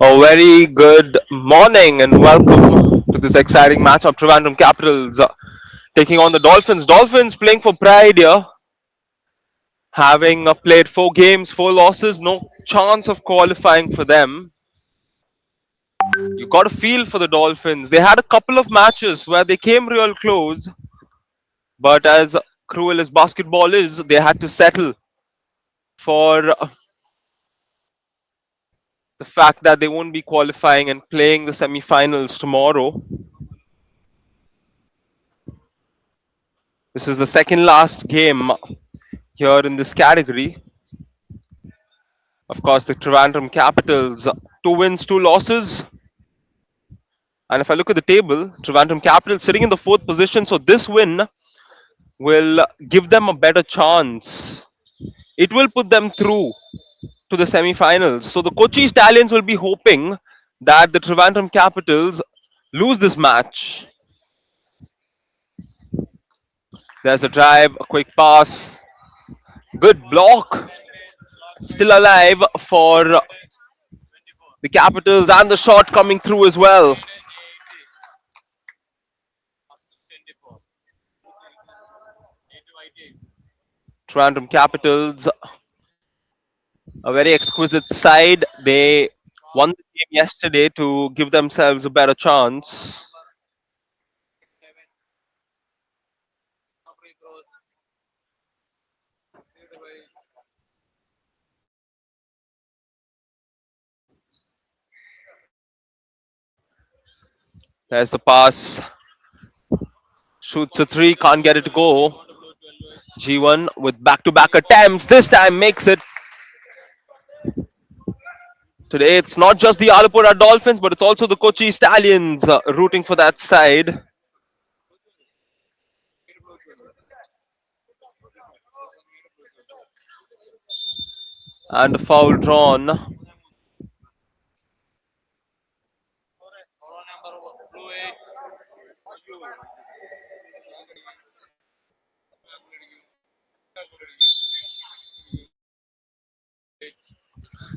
A very good morning and welcome to this exciting match of Trivandrum Capitals taking on the Dolphins. Dolphins playing for pride here, having played 4 games, 4 losses, no chance of qualifying for them. You got a feel for the Dolphins. They had a couple of matches where they came real close, but as cruel as basketball is, they had to settle for the fact that they won't be qualifying and playing the semi-finals tomorrow. This is the second last game here in this category. Of course, the Trivandrum Capitals, 2 wins, 2 losses. And if I look at the table, Trivandrum Capitals sitting in the 4th position. So this win will give them a better chance. It will put them through to the semi-finals. So the Kochi Stallions will be hoping that the Trivandrum Capitals lose this match. There's a drive, a quick pass, good block. Still alive for the Capitals, and the shot coming through as well. Trivandrum Capitals, a very exquisite side. They won the game yesterday to give themselves a better chance. There's the pass. Shoots a three, can't get it to go. G1 with back to back attempts. This time makes it. Today it's not just the Alappuzha Dolphins, but it's also the Kochi Stallions rooting for that side. And a foul drawn.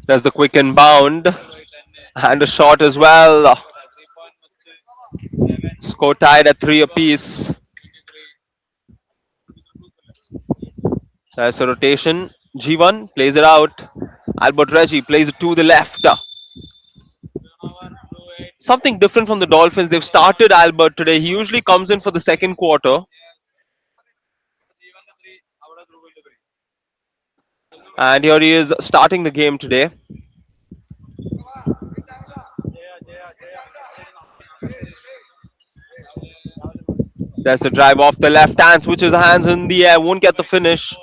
There's the quick inbound and a shot as well. Score tied at 3 apiece. There's a rotation. G1 plays it out. Albert Reggie plays it to the left. Something different from the Dolphins. They've started Albert today. He usually comes in for the second quarter. And here he is starting the game today. There's the drive off the left hand, switches hands in the air, won't get the finish.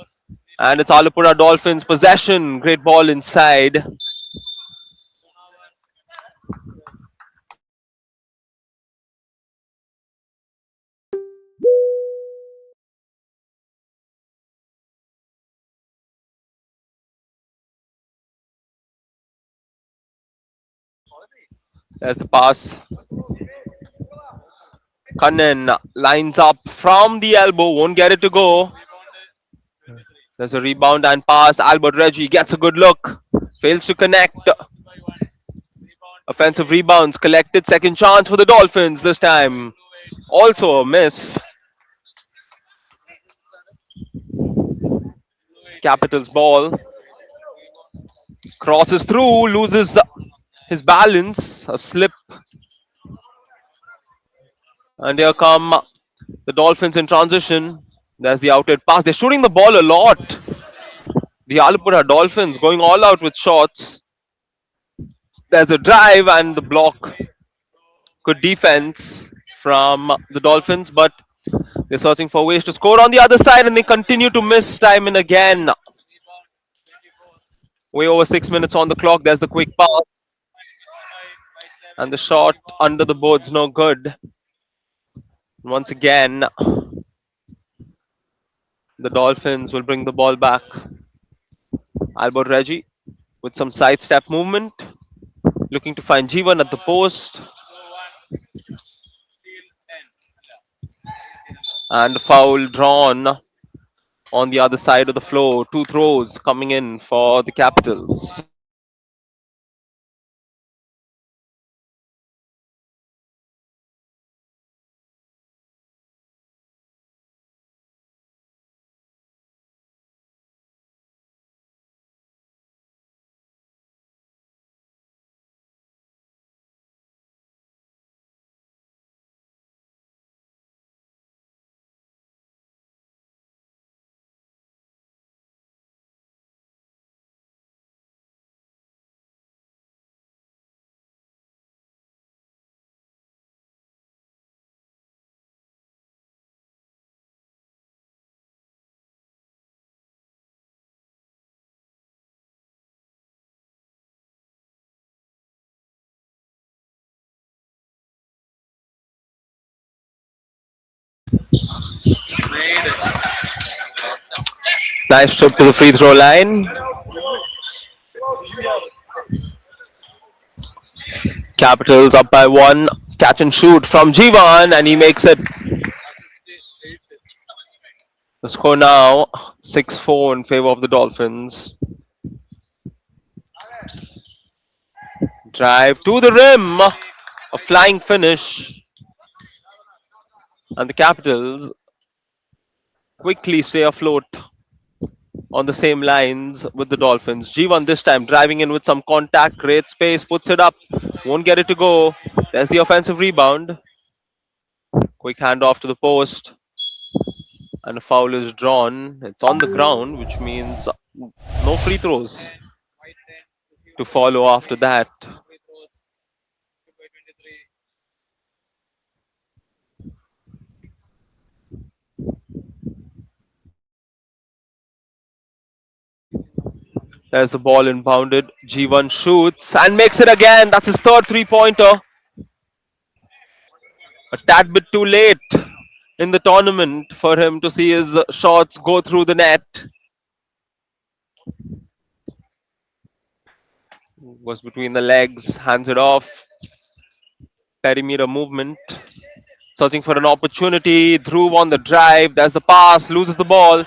And it's Alappuzha Dolphins possession. Great ball inside. There's the pass. Kannan lines up from the elbow, won't get it to go. There's a rebound and pass. Albert Reggie gets a good look, fails to connect. Offensive rebounds collected. Second chance for the Dolphins this time. Also a miss. Capitals ball. Crosses through, loses his balance. A slip. And here come the Dolphins in transition. There's the outlet pass. They're shooting the ball a lot. The Alappuzha Dolphins going all out with shots. There's a drive and the block. Good defense from the Dolphins, but they're searching for ways to score on the other side and they continue to miss time and again. Way over 6 minutes on the clock. There's the quick pass. And the shot under the board's no good. Once again, the Dolphins will bring the ball back. Albert Reggie with some sidestep movement. Looking to find G1 at the post. And foul drawn on the other side of the floor. 2 throws coming in for the Capitals. Nice trip to the free throw line. Capitals up by one. Catch and shoot from Jivan, and he makes it. The score now 6-4 in favor of the Dolphins. Drive to the rim. A flying finish. And the Capitals quickly stay afloat on the same lines with the Dolphins. G1 this time driving in with some contact, great space, puts it up, won't get it to go. There's the offensive rebound. Quick handoff to the post, and a foul is drawn. It's on the ground, which means no free throws to follow after that. There's the ball inbounded. G1 shoots and makes it again. That's his third three-pointer. A tad bit too late in the tournament for him to see his shots go through the net. Goes between the legs, hands it off. Perimeter movement. Searching for an opportunity. Dhruv on the drive. There's the pass. Loses the ball.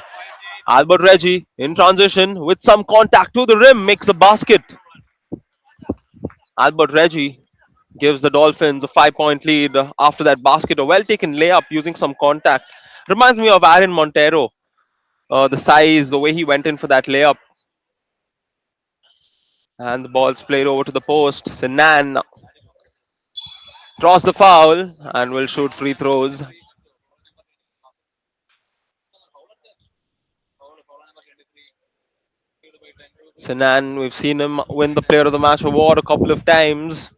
Albert Reggie in transition with some contact to the rim. Makes the basket. Albert Reggie gives the Dolphins a 5-point lead after that basket. A well taken layup using some contact. Reminds me of Aaron Montero. The size, the way he went in for that layup. And the ball's played over to the post. Sinan draws the foul and will shoot free throws. Sinan, we've seen him win the Player of the Match award a couple of times,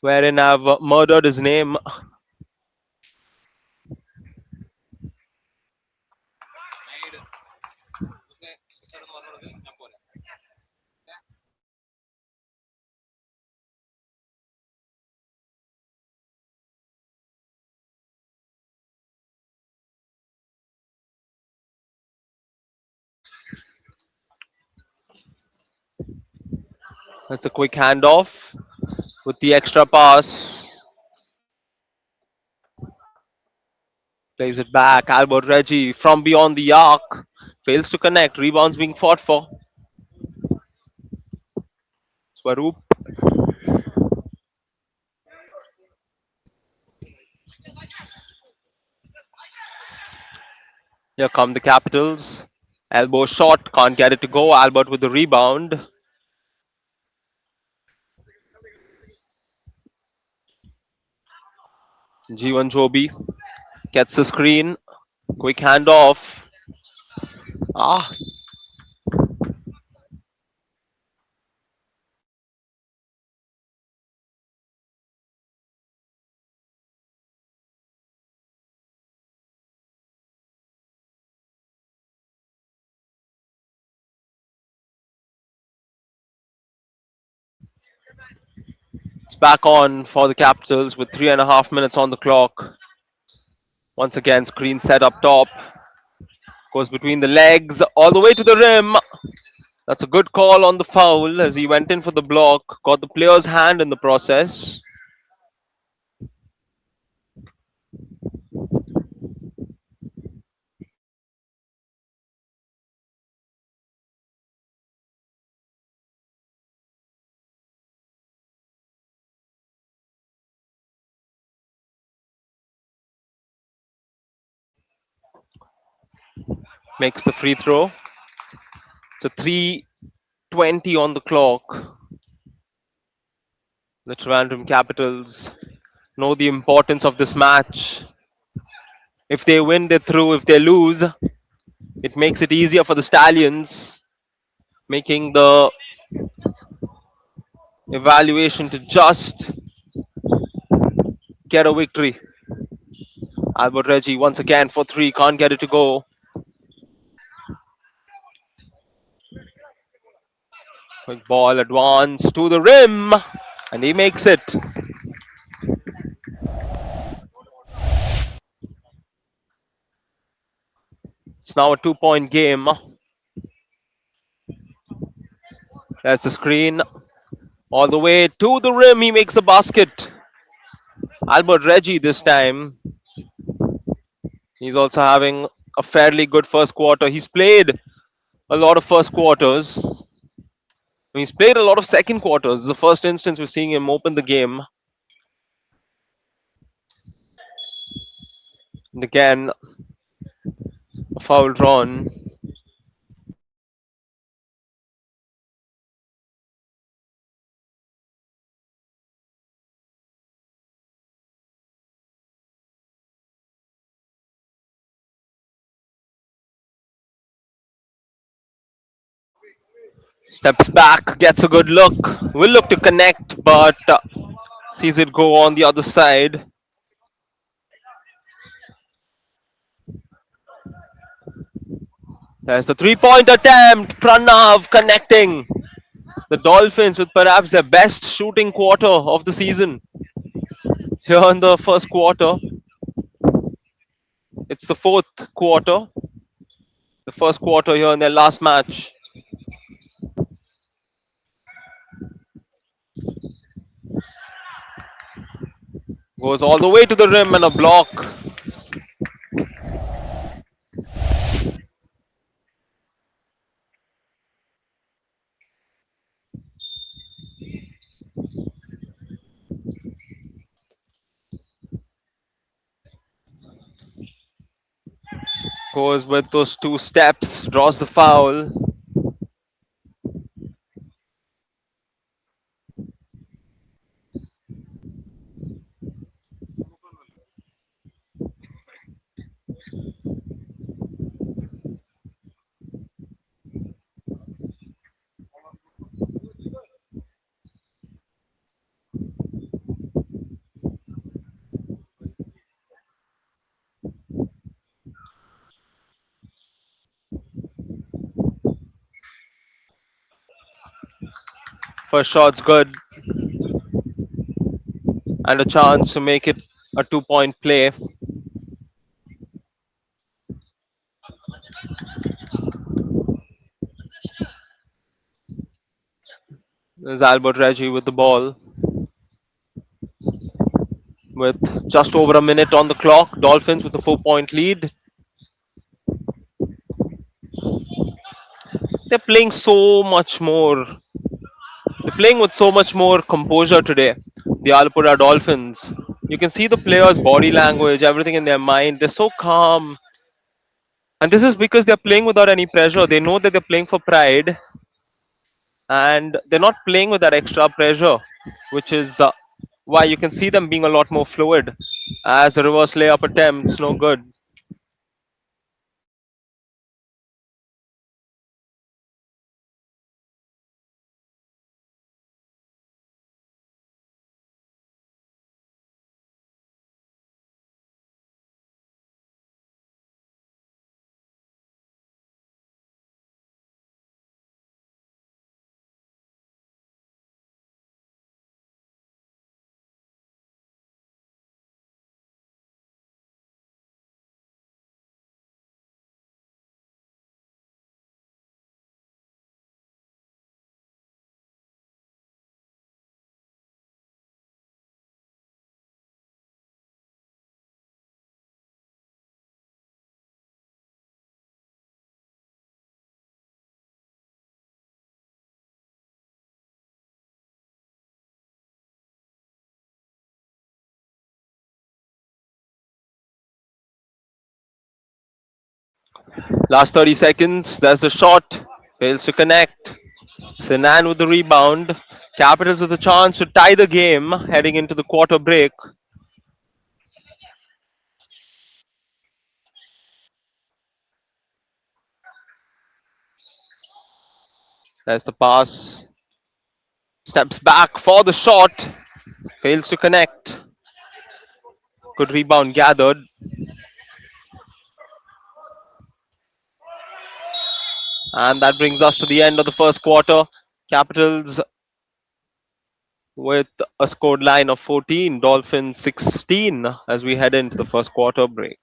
wherein I've murdered his name. That's a quick handoff with the extra pass. Plays it back. Albert Reggie from beyond the arc. Fails to connect. Rebounds being fought for. Swaroop. Here come the Capitals. Elbow shot. Can't get it to go. Albert with the rebound. G1 Joby gets the screen. Quick handoff. Ah, it's back on for the Capitals with 3.5 minutes on the clock. Once again, screen set up top. Goes between the legs all the way to the rim. That's a good call on the foul as he went in for the block. Got the player's hand in the process. Makes the free throw. So 3:20 on the clock. The Trivandrum Capitals know the importance of this match. If they win, they're through. If they lose, it makes it easier for the Stallions, making the evaluation to just get a victory. Albert Reggie once again for three, can't get it to go. Quick ball advance to the rim, and he makes it. It's now a 2 point game. There's the screen. All the way to the rim. He makes the basket. Albert Reggie this time. He's also having a fairly good first quarter. He's played a lot of first quarters. He's played a lot of second quarters. This is the first instance we're seeing him open the game. And again, a foul drawn. Steps back, gets a good look. Will look to connect, but sees it go on the other side. There's the 3 point attempt. Pranav connecting. The Dolphins with perhaps their best shooting quarter of the season. Here in the first quarter, it's the fourth quarter. The first quarter here in their last match. Goes all the way to the rim and a block. Goes with those two steps, draws the foul. First shot's good, and a chance to make it a 2 point play. There's Albert Reggie with the ball. With just over a minute on the clock, Dolphins with a 4 point lead. They're playing so much more. They're playing with so much more composure today. The Alappuzha Dolphins. You can see the players' body language, everything in their mind. They're so calm. And this is because they're playing without any pressure. They know that they're playing for pride and they're not playing with that extra pressure, which is why you can see them being a lot more fluid as the reverse layup attempts no good. Last 30 seconds, there's the shot, fails to connect. Sinan with the rebound. Capitals with a chance to tie the game heading into the quarter break. There's the pass. Steps back for the shot. Fails to connect. Good rebound gathered. And that brings us to the end of the first quarter. Capitals with a scored line of 14, Dolphins 16 as we head into the first quarter break.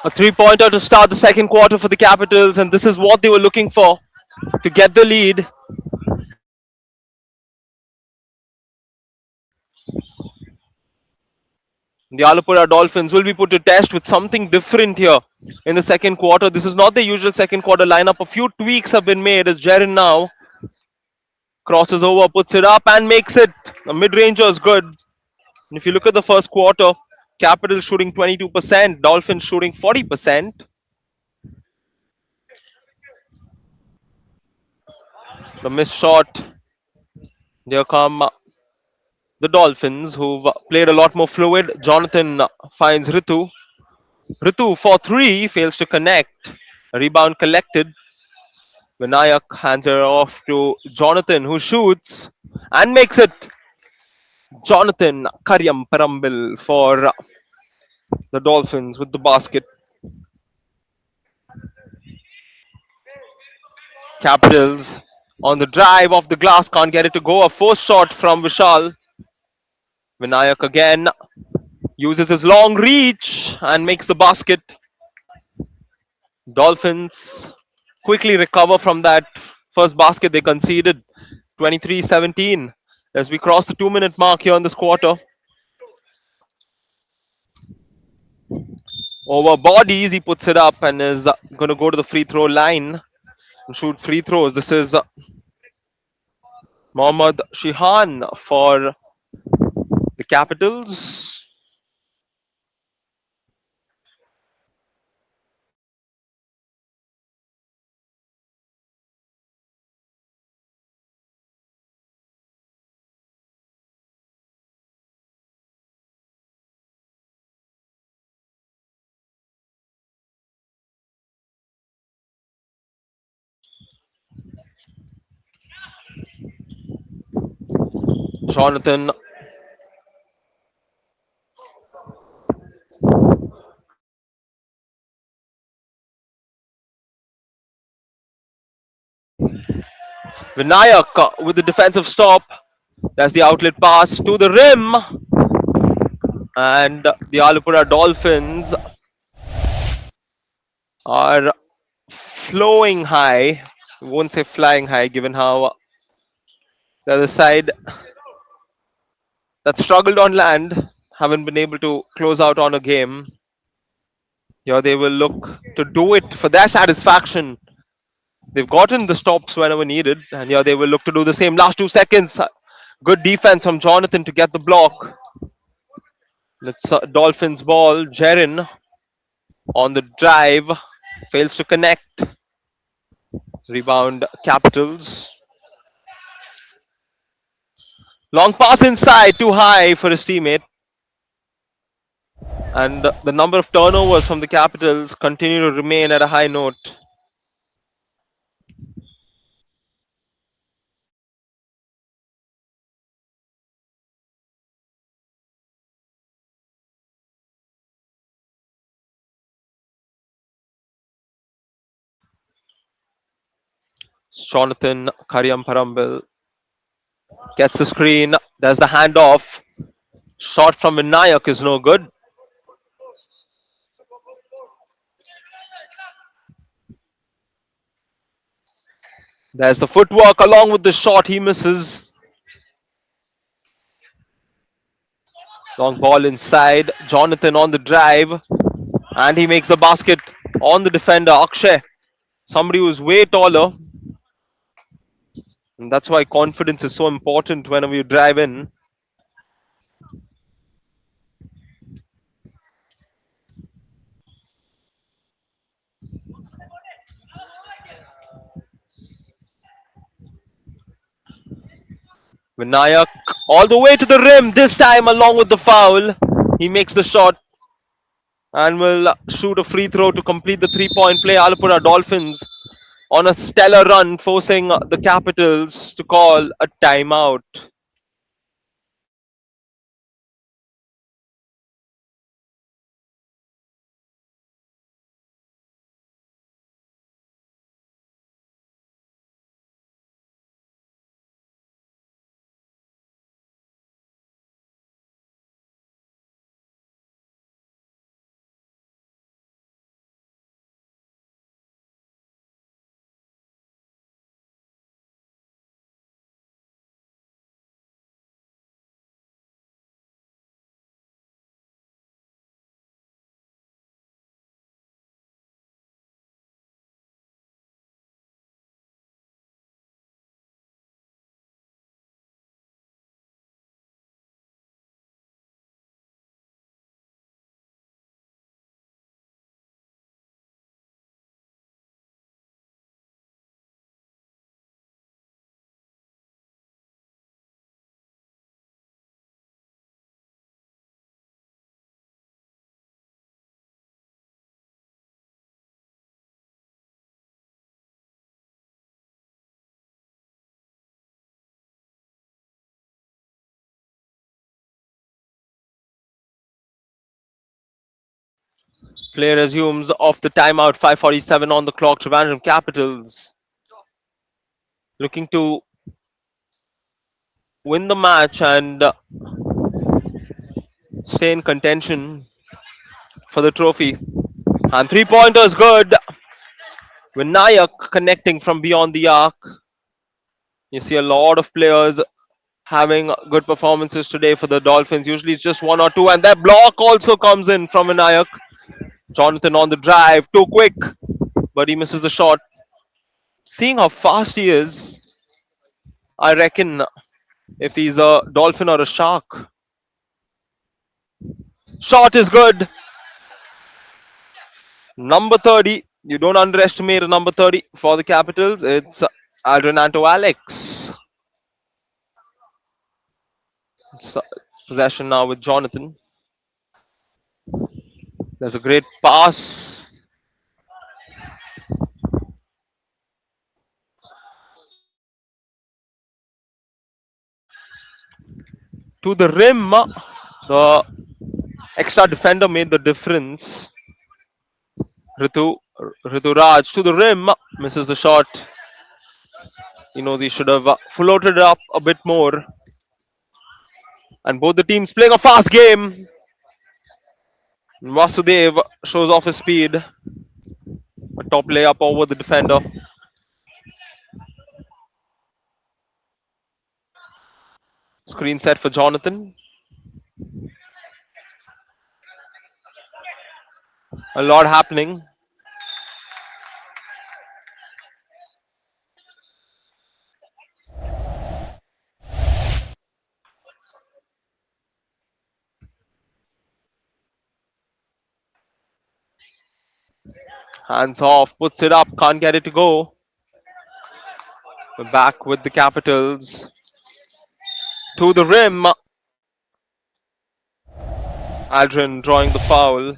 A three-pointer to start the second quarter for the Capitals, and this is what they were looking for to get the lead. The Alappuzha Dolphins will be put to test with something different here in the second quarter. This is not the usual second quarter lineup. A few tweaks have been made as Jaren now crosses over, puts it up, and makes it. The mid-ranger is good. And if you look at the first quarter, Capitals shooting 22%, Dolphins shooting 40%. The missed shot. Here come the Dolphins, who've played a lot more fluid. Jonathan finds Ritu. Ritu for three, fails to connect. Rebound collected. Vinayak hands her off to Jonathan, who shoots and makes it. Jonathan Karyam Parambil for the Dolphins with the basket. Capitals on the drive off the glass, can't get it to go. A forced shot from Vishal. Vinayak again uses his long reach and makes the basket. Dolphins quickly recover from that first basket they conceded. 23-17 as we cross the 2-minute mark here in this quarter. Over bodies, he puts it up and is going to go to the free throw line and shoot free throws. This is Mohammad Shihan for the Capitals. Jonathan Vinayak with the defensive stop. That's the outlet pass to the rim. And the Alappuzha Dolphins are flowing high. I won't say flying high, given how the other side that struggled on land haven't been able to close out on a game. Here they will look to do it for their satisfaction. They've gotten the stops whenever needed, and here they will look to do the same. Last 2 seconds, good defense from Jonathan to get the block. It's Dolphins ball. Jaren on the drive fails to connect. Rebound Capitals. Long pass inside, too high for his teammate. And the number of turnovers from the Capitals continue to remain at a high note. Jonathan Karyam gets the screen. There's the handoff. Shot from Vinayak is no good. There's the footwork along with the shot. He misses. Long ball inside. Jonathan on the drive. And he makes the basket on the defender, Akshay. Somebody who's way taller. And that's why confidence is so important whenever you drive in. Vinayak all the way to the rim. This time, along with the foul, he makes the shot and will shoot a free throw to complete the 3-point play. Alappuzha Dolphins on a stellar run, forcing the Capitals to call a timeout. Play resumes off the timeout. 5:47 on the clock. Trivandrum Capitals looking to win the match and stay in contention for the trophy. And three-pointers good. Vinayak connecting from beyond the arc. You see a lot of players having good performances today for the Dolphins. Usually it's just one or two, and that block also comes in from Vinayak. Jonathan on the drive, too quick, but he misses the shot. Seeing how fast he is, I reckon if he's a dolphin or a shark. Shot is good. Number 30. You don't underestimate a number 30 for the Capitals. It's Aldrinanto Alex. So, possession now with Jonathan. There's a great pass to the rim. The extra defender made the difference. Ritu, Rituraj to the rim, misses the shot. He knows he should have floated it up a bit more. And both the teams playing a fast game. Vasudev shows off his speed. A top layup over the defender. Screen set for Jonathan. A lot happening. Hands off, puts it up, can't get it to go. We're back with the Capitals. To the rim. Aldrin drawing the foul.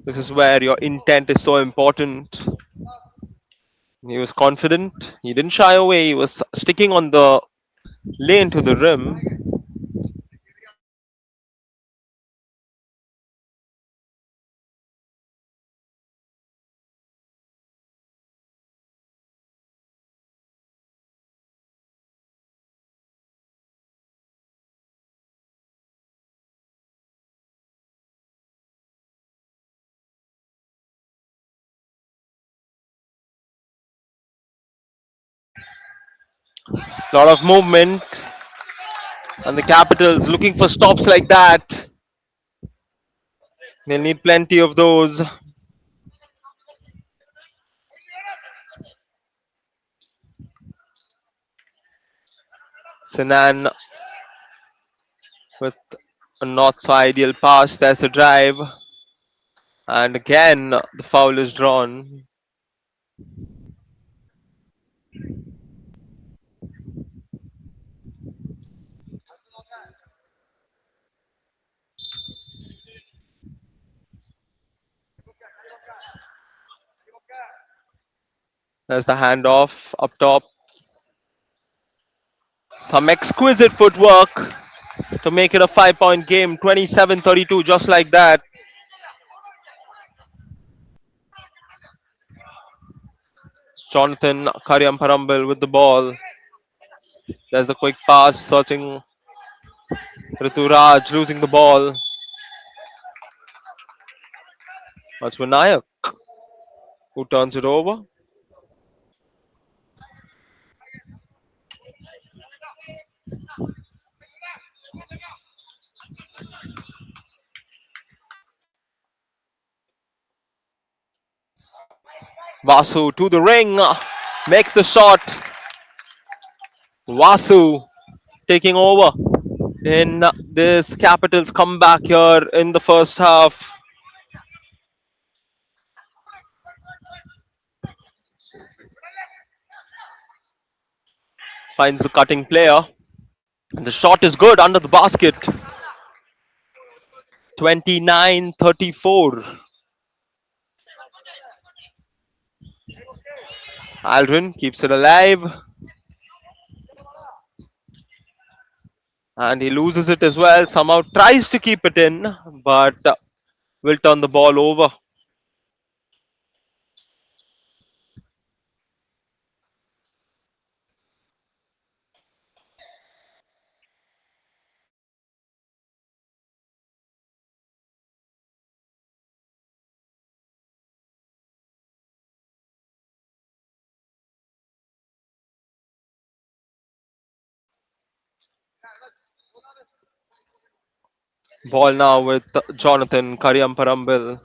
This is where your intent is so important. He was confident. He didn't shy away. He was sticking on the lane to the rim. A lot of movement. And the Capitals looking for stops like that. They'll need plenty of those. Sinan with a not so ideal pass. There's a drive. And again, the foul is drawn. There's the handoff up top. Some exquisite footwork to make it a 5-point game. 27-32, just like that. Jonathan Karyam with the ball. There's the quick pass, searching Rituraj, losing the ball. That's Vinayak who turns it over. Vasu to the ring, makes the shot. Vasu taking over in this Capitals comeback here in the first half. Finds the cutting player. And the shot is good under the basket. 29-34. Aldrin keeps it alive. And he loses it as well. Somehow tries to keep it in, but will turn the ball over. Ball now with Jonathan Kariamparambil.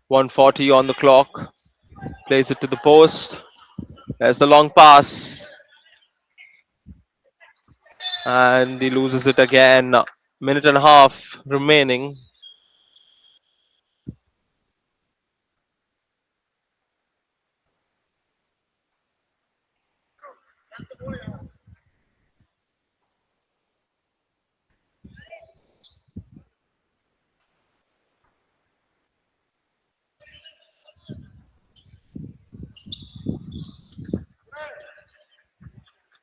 140 on the clock. Plays it to the post. There's the long pass. And he loses it again. Minute and a half remaining.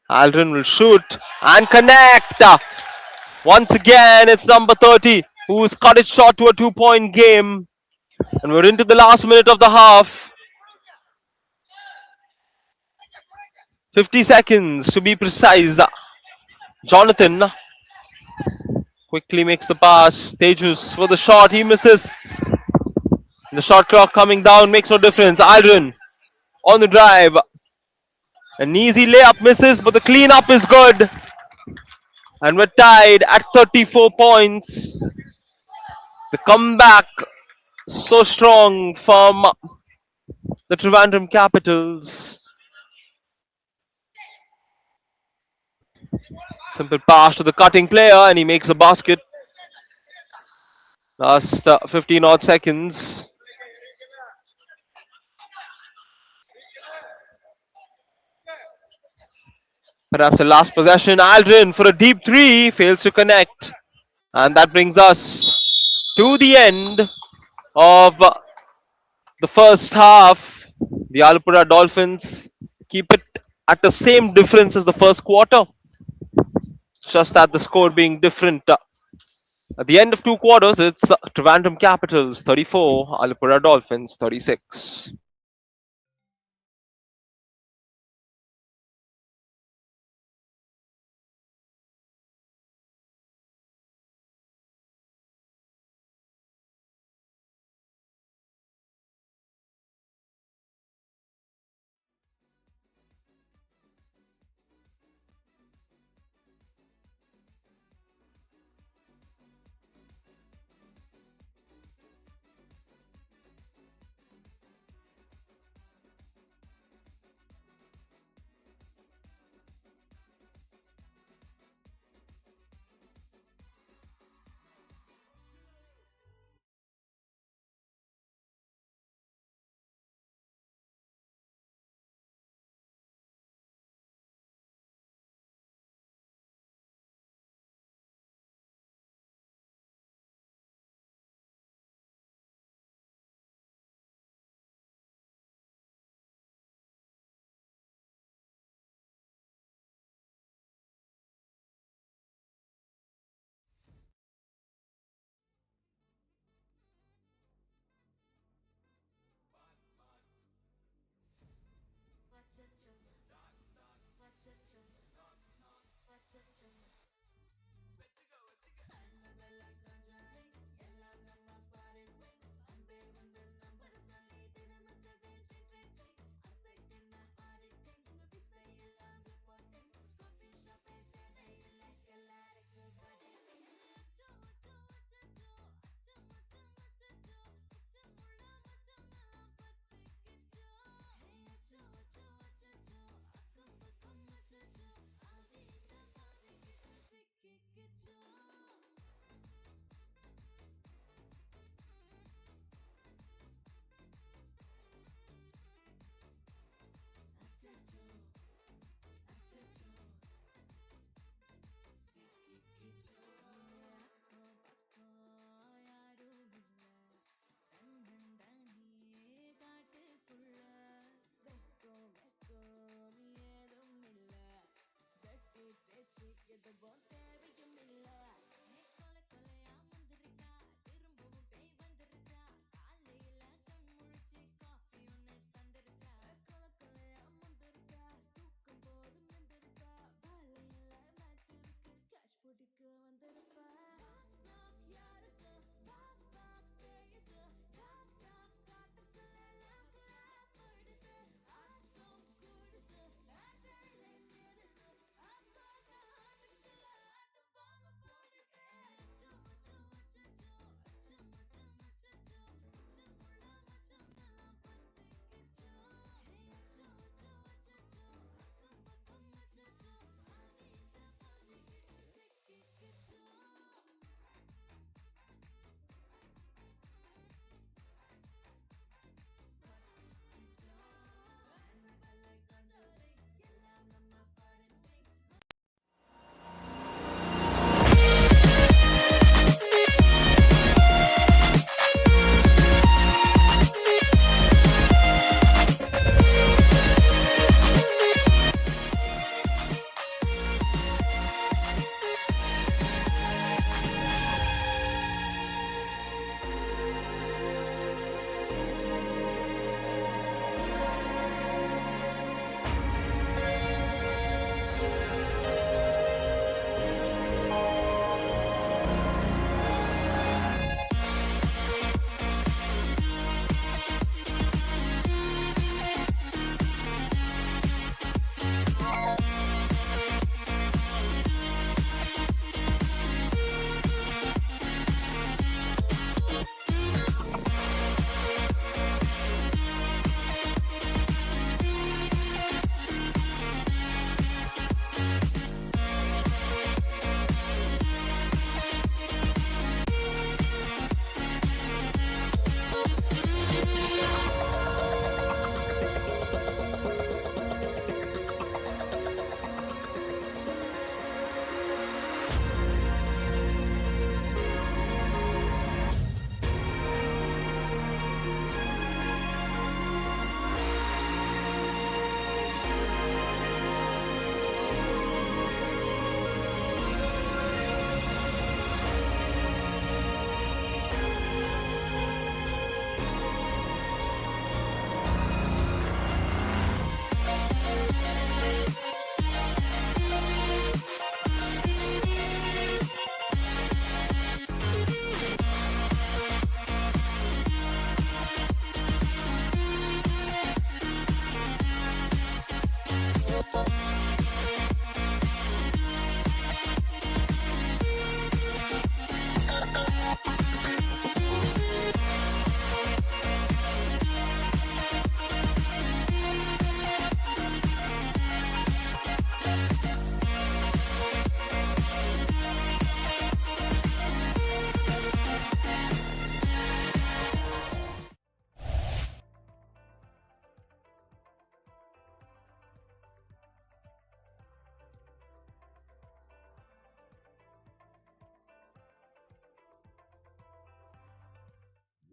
Aldrin will shoot and connect. Once again, it's number 30 who's cut it short to a 2-point game. And we're into the last minute of the half. 50 seconds to be precise. Jonathan quickly makes the pass. Tejus for the shot. He misses. The shot clock coming down makes no difference. Aldrin on the drive. An easy layup misses, but the cleanup is good. And we're tied at 34 points. The comeback so strong from the Trivandrum Capitals. Simple pass to the cutting player, and he makes a basket. Last 15 odd seconds. Perhaps the last possession. Aldrin for a deep three fails to connect. And that brings us to the end of the first half. The Alappuzha Dolphins keep it at the same difference as the first quarter. Just that the score being different. At the end of two quarters, it's Trivandrum Capitals 34, Alappuzha Dolphins 36.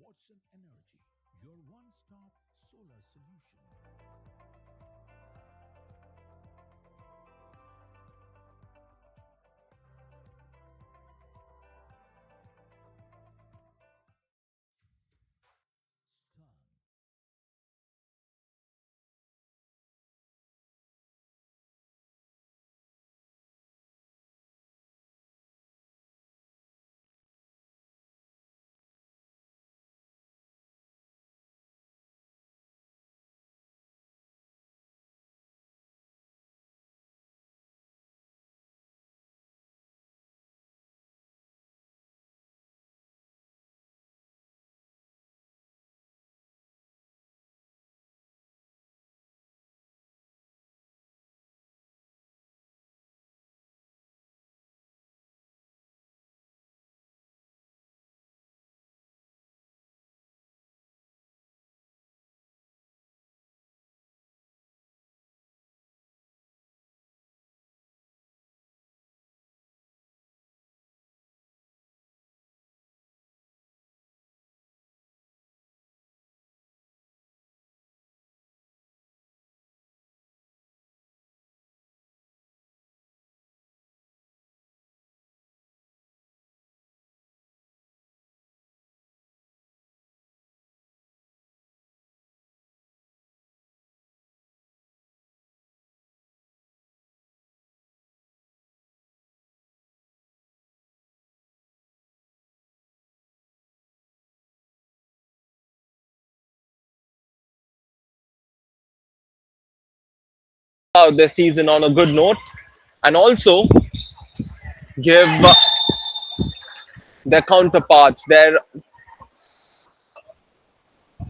Watson Energy, your one-stop solar solution. Sun. Out their season on a good note, and also give their counterparts, their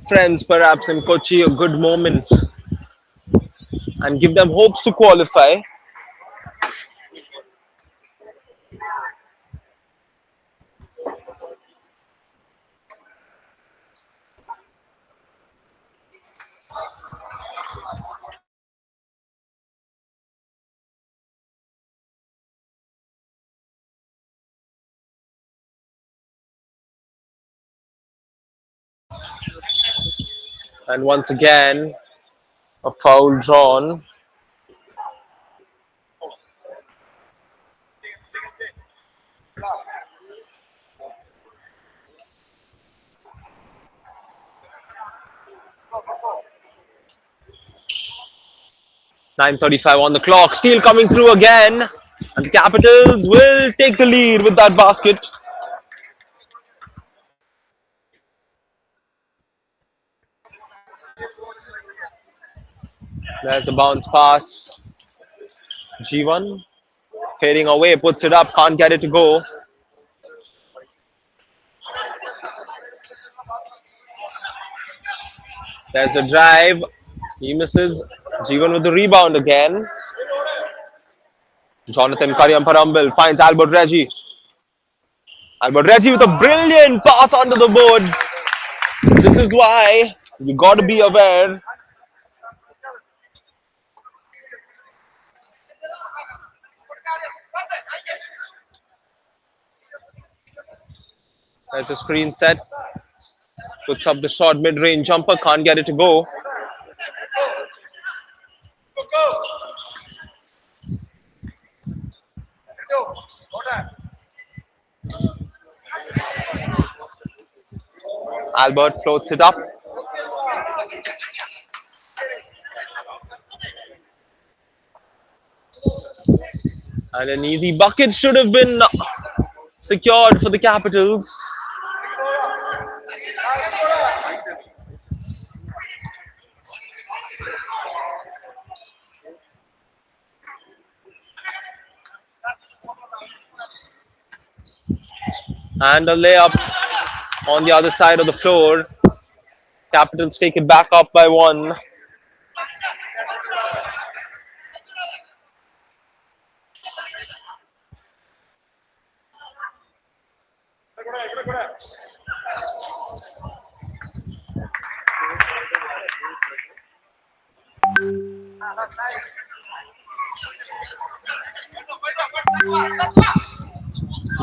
friends perhaps in Kochi, a good moment and give them hopes to qualify. And once again, a foul drawn. 9:35 on the clock. Steele coming through again. And the Capitals will take the lead with that basket. There's the bounce pass. G1 fading away, puts it up, can't get it to go. There's the drive. He misses. G1 with the rebound again. Jonathan Kariamparambil finds Albert Reggie. Albert Reggie with a brilliant pass onto the board. This is why you got to be aware. There's a screen set. Puts up the short mid-range jumper. Can't get it to go. Albert floats it up. And an easy bucket should have been secured for the Capitals. And a layup on the other side of the floor. Capitals take it back up by one.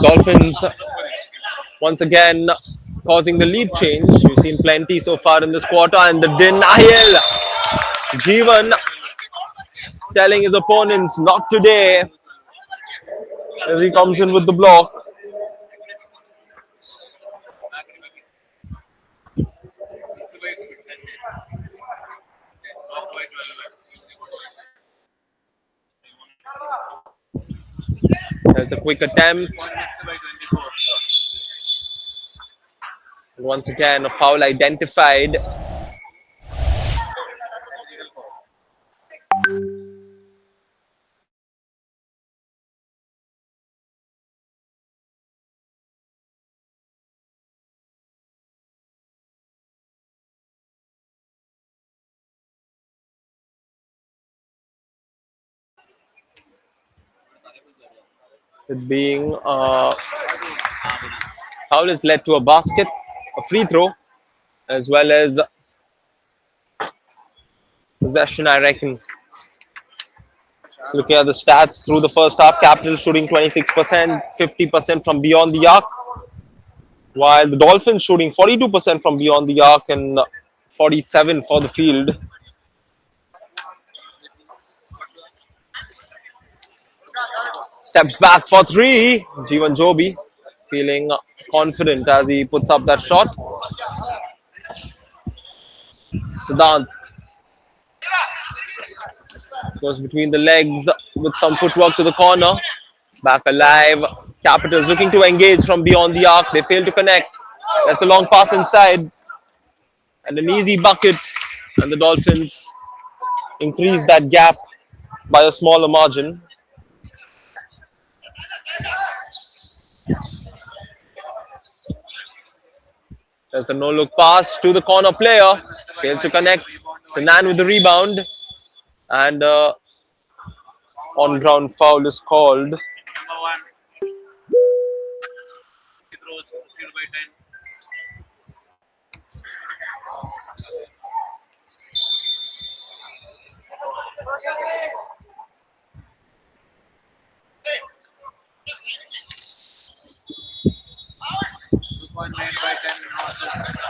Dolphins once again causing the lead change. We've seen plenty so far in this quarter, and the denial. Jeevan telling his opponents not today as he comes in with the block. There's the quick attempt. Once again, a foul identified. It being foul has led to a basket, a free throw, as well as possession, I reckon. So looking at the stats through the first half, Capitals shooting 26%, 50% from beyond the arc, while the Dolphins shooting 42% from beyond the arc and 47 for the field. Steps back for three. Jeevan Joby feeling confident as he puts up that shot. Siddhant goes between the legs with some footwork to the corner. Back alive. Capitals looking to engage from beyond the arc. They fail to connect. That's a long pass inside. And an easy bucket. And the Dolphins increase that gap by a smaller margin. There's a no-look pass to the corner player. Fails to connect. Sinan with the rebound. And on-ground foul is called.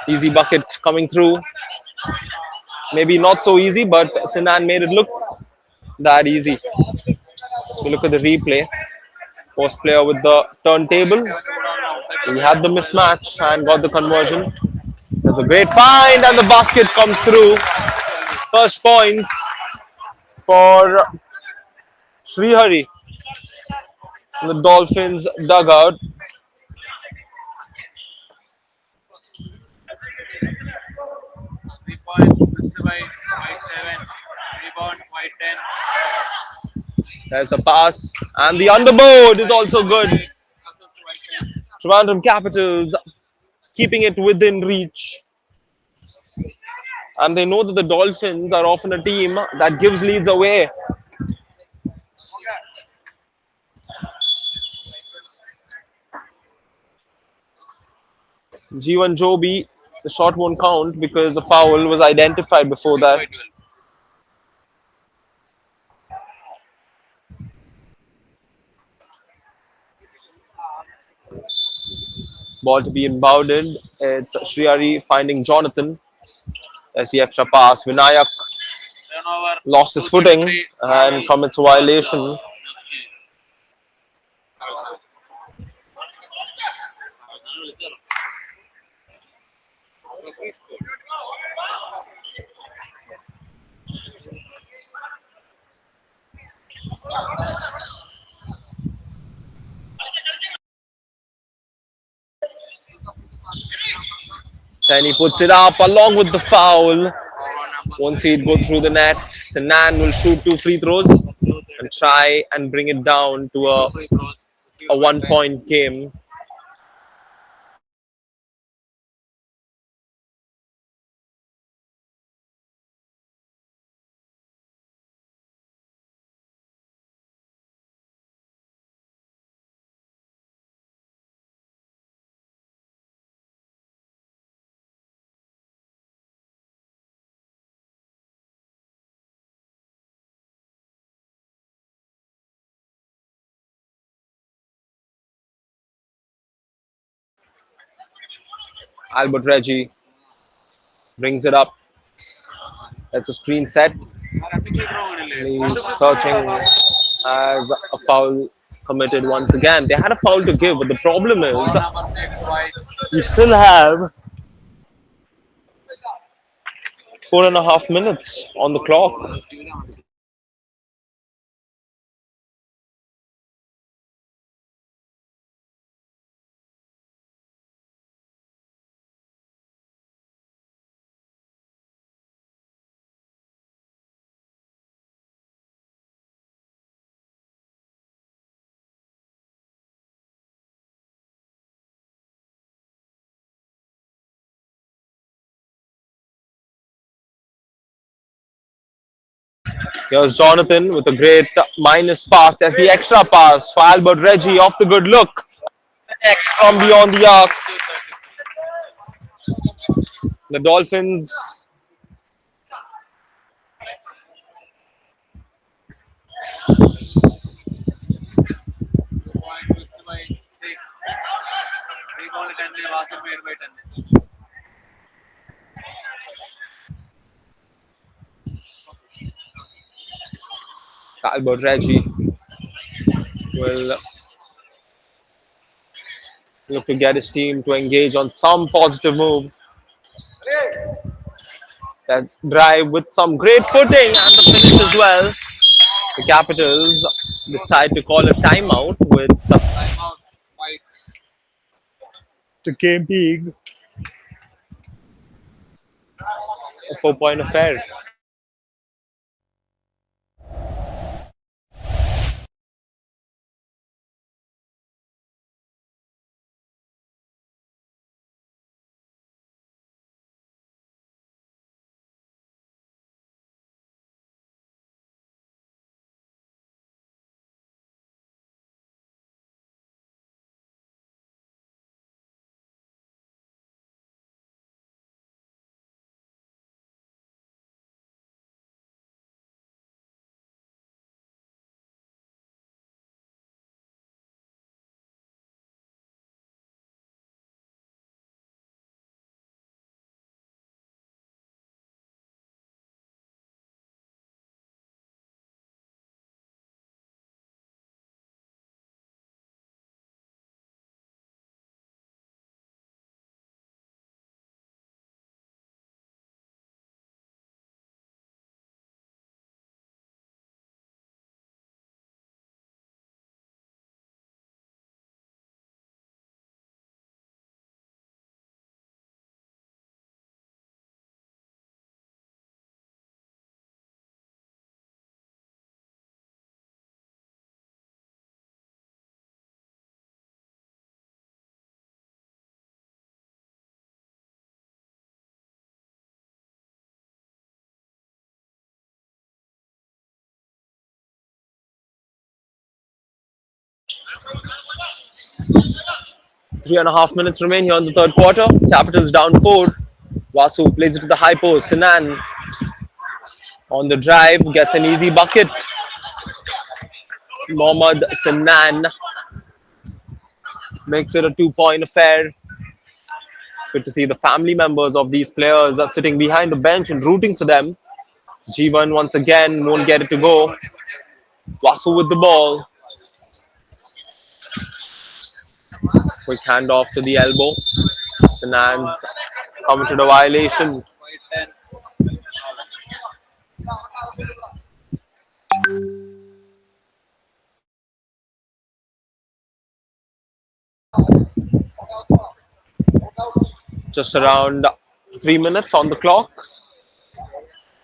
Easy bucket coming through. Maybe not so easy, but Sinan made it look that easy. So look at the replay. Post player with the turntable. He had the mismatch and got the conversion. There's a great find and the basket comes through. First points for Srihari in the Dolphins dugout. There's the pass and the underboard is also good. Trivandrum Capitals keeping it within reach. And they know that the Dolphins are often a team that gives leads away. Jeevan Joby, the shot won't count because the foul was identified before that. Ball to be inbounded. It's Srihari finding Jonathan. There's the extra pass. Vinayak lost his footing and commits a violation. Then he puts it up along with the foul. Won't see it go through the net. Sinan will shoot two free throws and try and bring it down to a 1 point game. Albert Reggie brings it up. That's a screen set. He's searching as a foul committed once again. They had a foul to give, but the problem is you still have 4.5 minutes on the clock. Here's Jonathan with a great minus pass. There's the extra pass for Albert Reggie off the good look. X from beyond the arc. The Dolphins Albert Reggie will look to get his team to engage on some positive moves. That drive with some great footing and the finish as well. The Capitals decide to call a timeout with the game being a 4 point affair. Three and a half minutes remain here in the third quarter. Capitals down four. Vasu plays it to the high post. Sinan on the drive gets an easy bucket. Mohammad Sinan makes it a 2 point affair. It's good to see the family members of these players are sitting behind the bench and rooting for them. Jivan once again won't get it to go. Vasu with the ball. Quick handoff to the elbow. Sinan's committed a violation. Just around 3 minutes on the clock.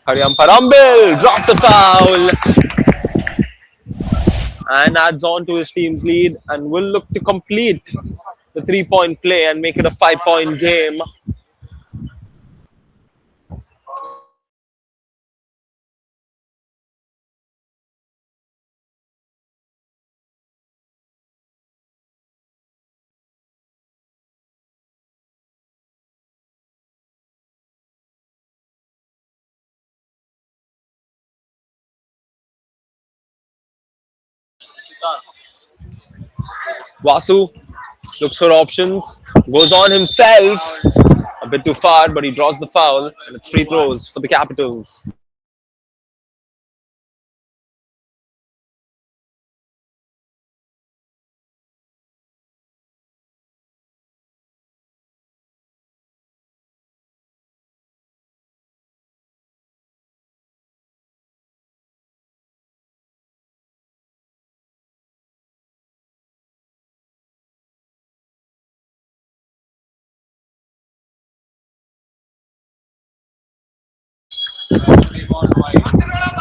Hariam Parambil drops the foul and adds on to his team's lead and will look to complete the 3 point play and make it a 5 point game. Vasu looks for options, goes on himself, A bit too far, but he draws the foul, and it's free throws for the Capitals.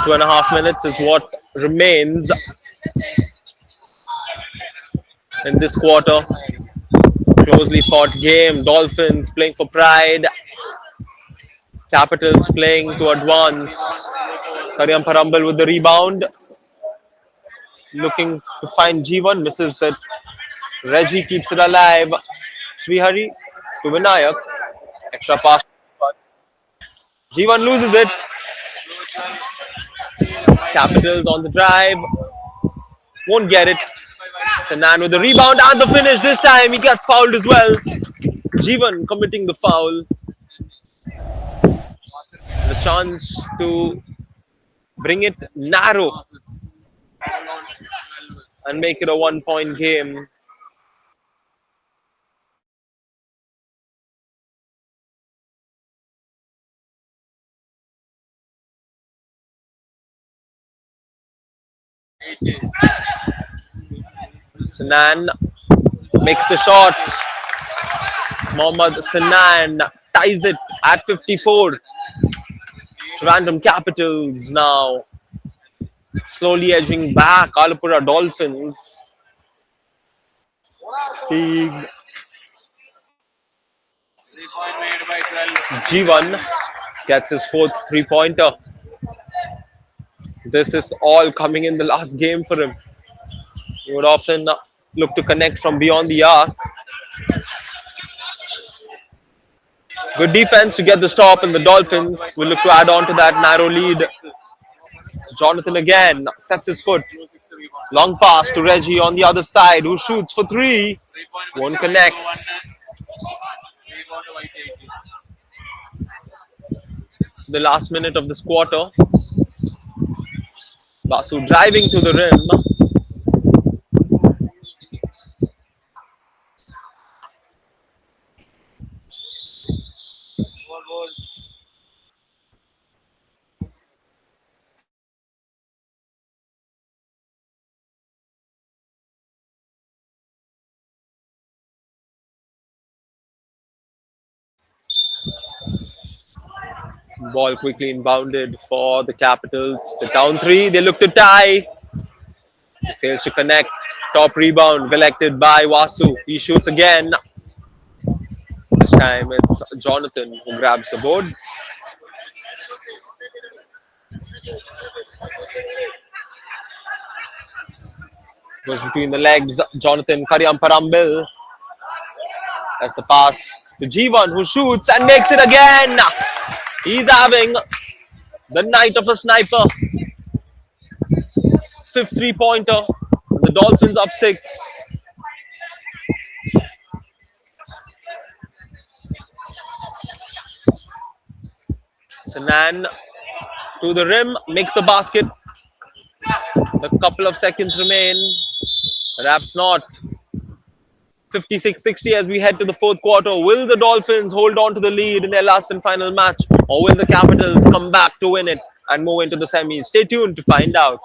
Two and a half minutes is what remains in this quarter. Closely fought game. Dolphins playing for pride. Capitals playing to advance. Karyam Parambal with the rebound. Looking to find G1. Misses it. Reggie keeps it alive. Srihari to Vinayak. Extra pass. G1 loses it. Capitals on the drive. Won't get it. Sanan with the rebound and the finish. This time he gets fouled as well. G1 committing the foul. The chance to bring it narrow and make it a 1 point game. Sanan makes the shot. Mohammad Sanan ties it at 54. Random Capitals now slowly edging back. Alappuzha Dolphins. Big G1 gets his fourth three-pointer. This is all coming in the last game for him. He would often look to connect from beyond the arc. Good defense to get the stop, and the Dolphins will look to add on to that narrow lead. Jonathan again sets his foot. Long pass to Reggie on the other side, who shoots for three. Won't connect. The last minute of this quarter. Basu driving to the rim. Ball quickly inbounded for the Capitals. The down three, they look to tie. Fails to connect. Top rebound collected by Vasu. He shoots again. This time it's Jonathan who grabs the board. Goes between the legs. Jonathan Karyam Parambil. That's the pass to G1 who shoots and makes it again. He's having the night of a sniper. Fifth three-pointer. The Dolphins up six. Sanan to the rim, makes the basket. A couple of seconds remain. Perhaps not. 56-60 as we head to the fourth quarter. Will the Dolphins hold on to the lead in their last and final match? Or will the Capitals come back to win it and move into the semis? Stay tuned to find out.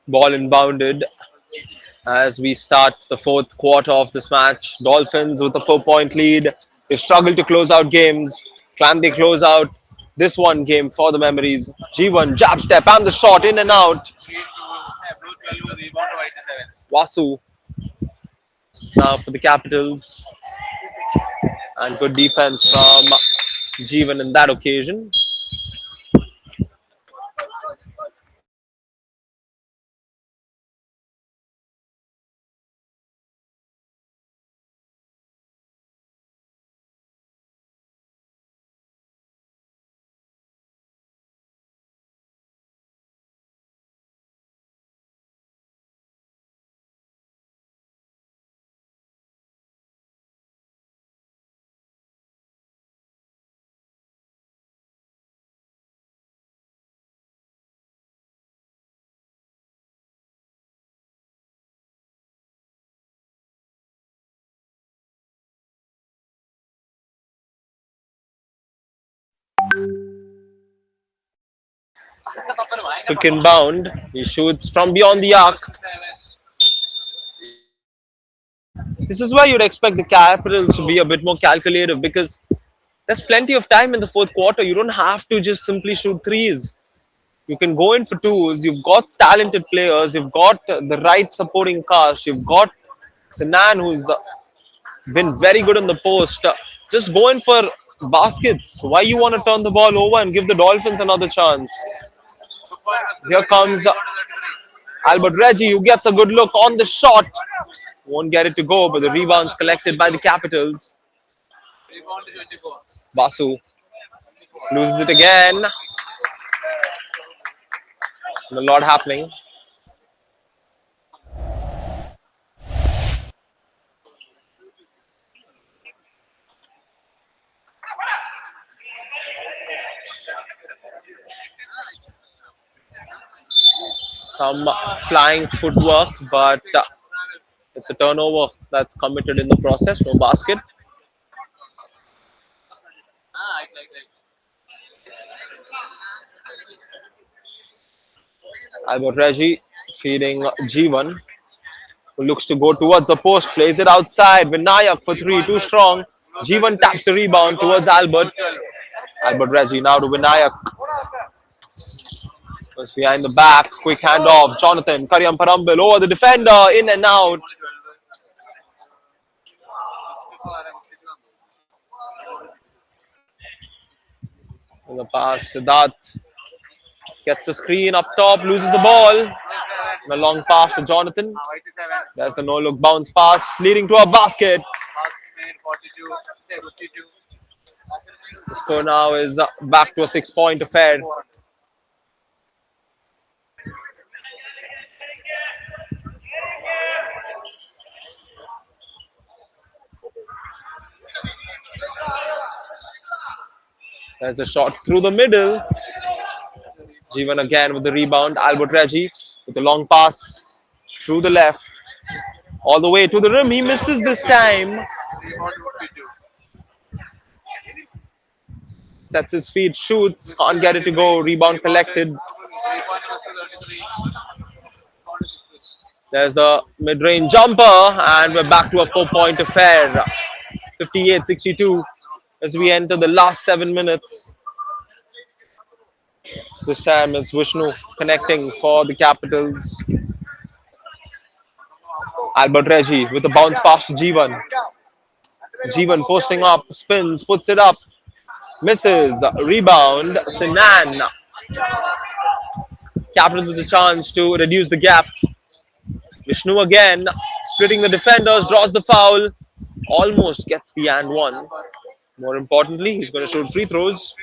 Ball inbounded as we start the fourth quarter of this match. Dolphins with a 4 point lead. They struggle to close out games. Can they close out this one game for the memories? G1 jab step and the shot in and out. Vasu now for the Capitals, and good defense from G1 in that occasion. Quick inbound. He shoots from beyond the arc. This is why you'd expect the Capitals to be a bit more calculative because there's plenty of time in the fourth quarter. You don't have to just simply shoot threes. You can go in for twos. You've got talented players. You've got the right supporting cast. You've got Sinan, who's been very good in the post. Just go in for baskets. Why you want to turn the ball over and give the Dolphins another chance? Here comes Albert Reggie, who gets a good look on the shot. Won't get it to go, but the rebounds collected by the Capitals. Vasu loses it again. A lot happening. Some flying footwork, but it's a turnover that's committed in the process. No basket. Albert Reggie feeding G1, who looks to go towards the post, plays it outside. Vinayak for three, too strong. G1 taps the rebound towards Albert. Albert Reggie now to Vinayak. Was behind the back. Quick handoff. Jonathan Karyam Parambil over the defender. In and out. In the pass, Siddharth gets the screen up top, loses the ball. And a long pass to Jonathan. There's the no-look bounce pass leading to a basket. The score now is back to a 6 point affair. There's the shot through the middle. Jeevan again with the rebound. Albert Reggie with a long pass through the left. All the way to the rim. He misses this time. Sets his feet, shoots, can't get it to go. Rebound collected. There's a mid-range jumper, and we're back to a 4 point affair. 58-62 as we enter the last 7 minutes. This time it's Vishnu connecting for the Capitals. Albert Reggie with a bounce pass to Jeevan. Jeevan posting up, spins, puts it up, misses. Rebound, Sinan. Capitals with a chance to reduce the gap. Vishnu again, splitting the defenders, draws the foul, almost gets the and one. More importantly, he's going to shoot free throws.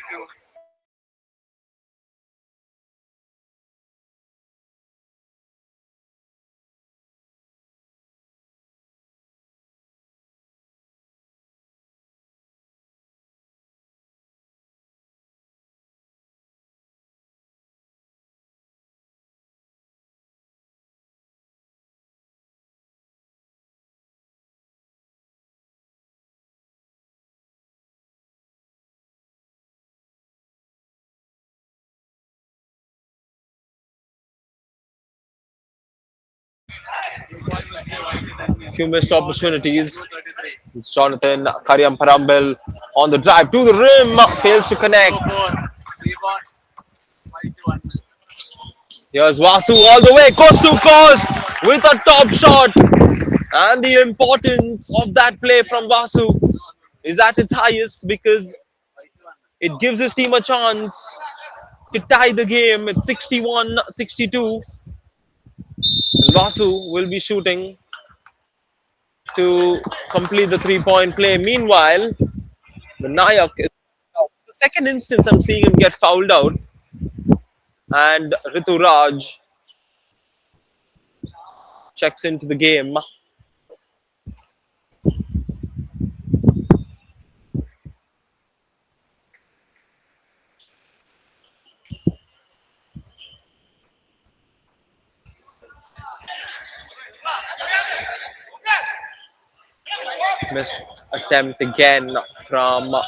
Few missed opportunities. It's Jonathan Kariam on the drive to the rim, fails to connect. Here's Vasu all the way, coast to coast with a top shot. And the importance of that play from Vasu is at its highest because it gives his team a chance to tie the game at 61-62. And Vasu will be shooting to complete the 3-point play. Meanwhile, the Nayak is out. It's the second instance I'm seeing him get fouled out. And Ritu Raj checks into the game. Missed attempt again from the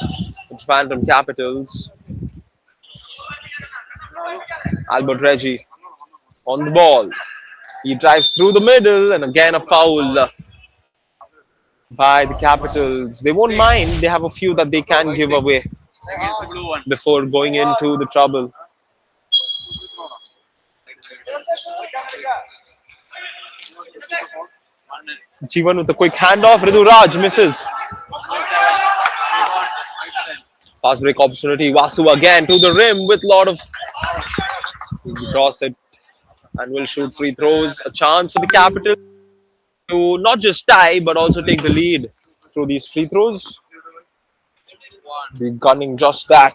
Trivandrum Capitals. Albert Reggie on the ball. He drives through the middle and again a foul by the Capitals. They won't mind. They have a few that they can give away before going into the trouble. Jeevan with a quick handoff. Ritu Raj misses. Fast break opportunity. Vasu again to the rim with a lot of. He draws it and will shoot free throws. A chance for the Capitals to not just tie but also take the lead through these free throws. Be gunning just that.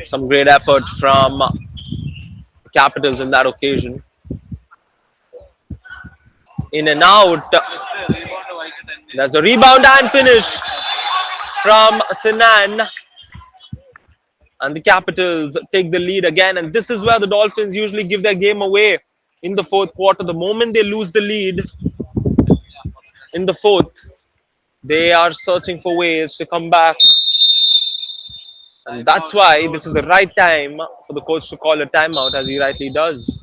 Some great effort from Capitals in that occasion. In and out. There's a rebound and finish from Sinan. And the Capitals take the lead again. And this is where the Dolphins usually give their game away in the fourth quarter. The moment they lose the lead in the fourth, they are searching for ways to come back. And that's why this is the right time for the coach to call a timeout, as he rightly does.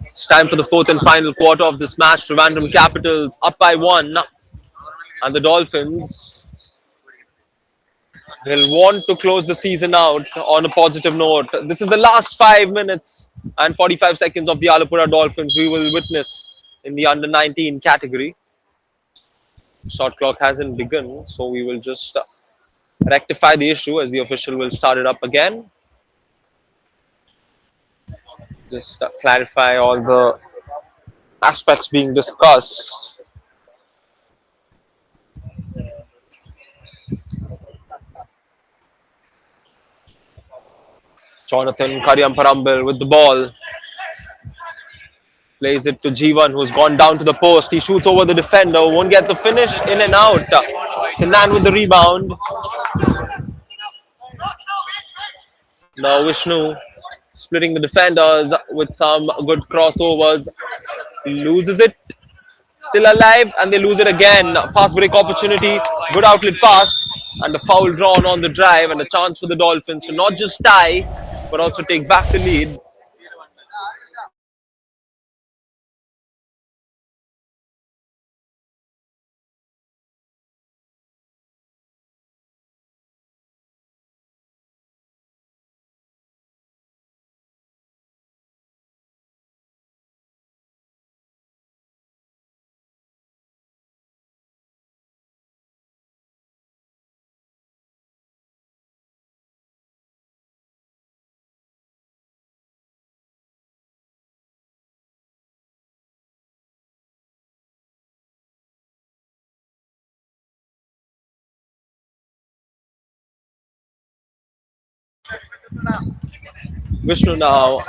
It's time for the fourth and final quarter of this match. Trivandrum Capitals up by one. And the Dolphins will want to close the season out on a positive note. This is the last 5 minutes and 45 seconds of the Alappuzha Dolphins we will witness in the under 19 category. Shot clock hasn't begun, so we will just rectify the issue as the official will start it up again. Just clarify all the aspects being discussed. Jonathan Karyamparambil with the ball. Plays it to Jivan, who's gone down to the post. He shoots over the defender, won't get the finish, in and out. Sinan with the rebound. Now Vishnu splitting the defenders with some good crossovers. Loses it. Still alive, and they lose it again. Fast break opportunity, good outlet pass, and a foul drawn on the drive, and a chance for the Dolphins to not just tie, but also take back the lead. Vishnu now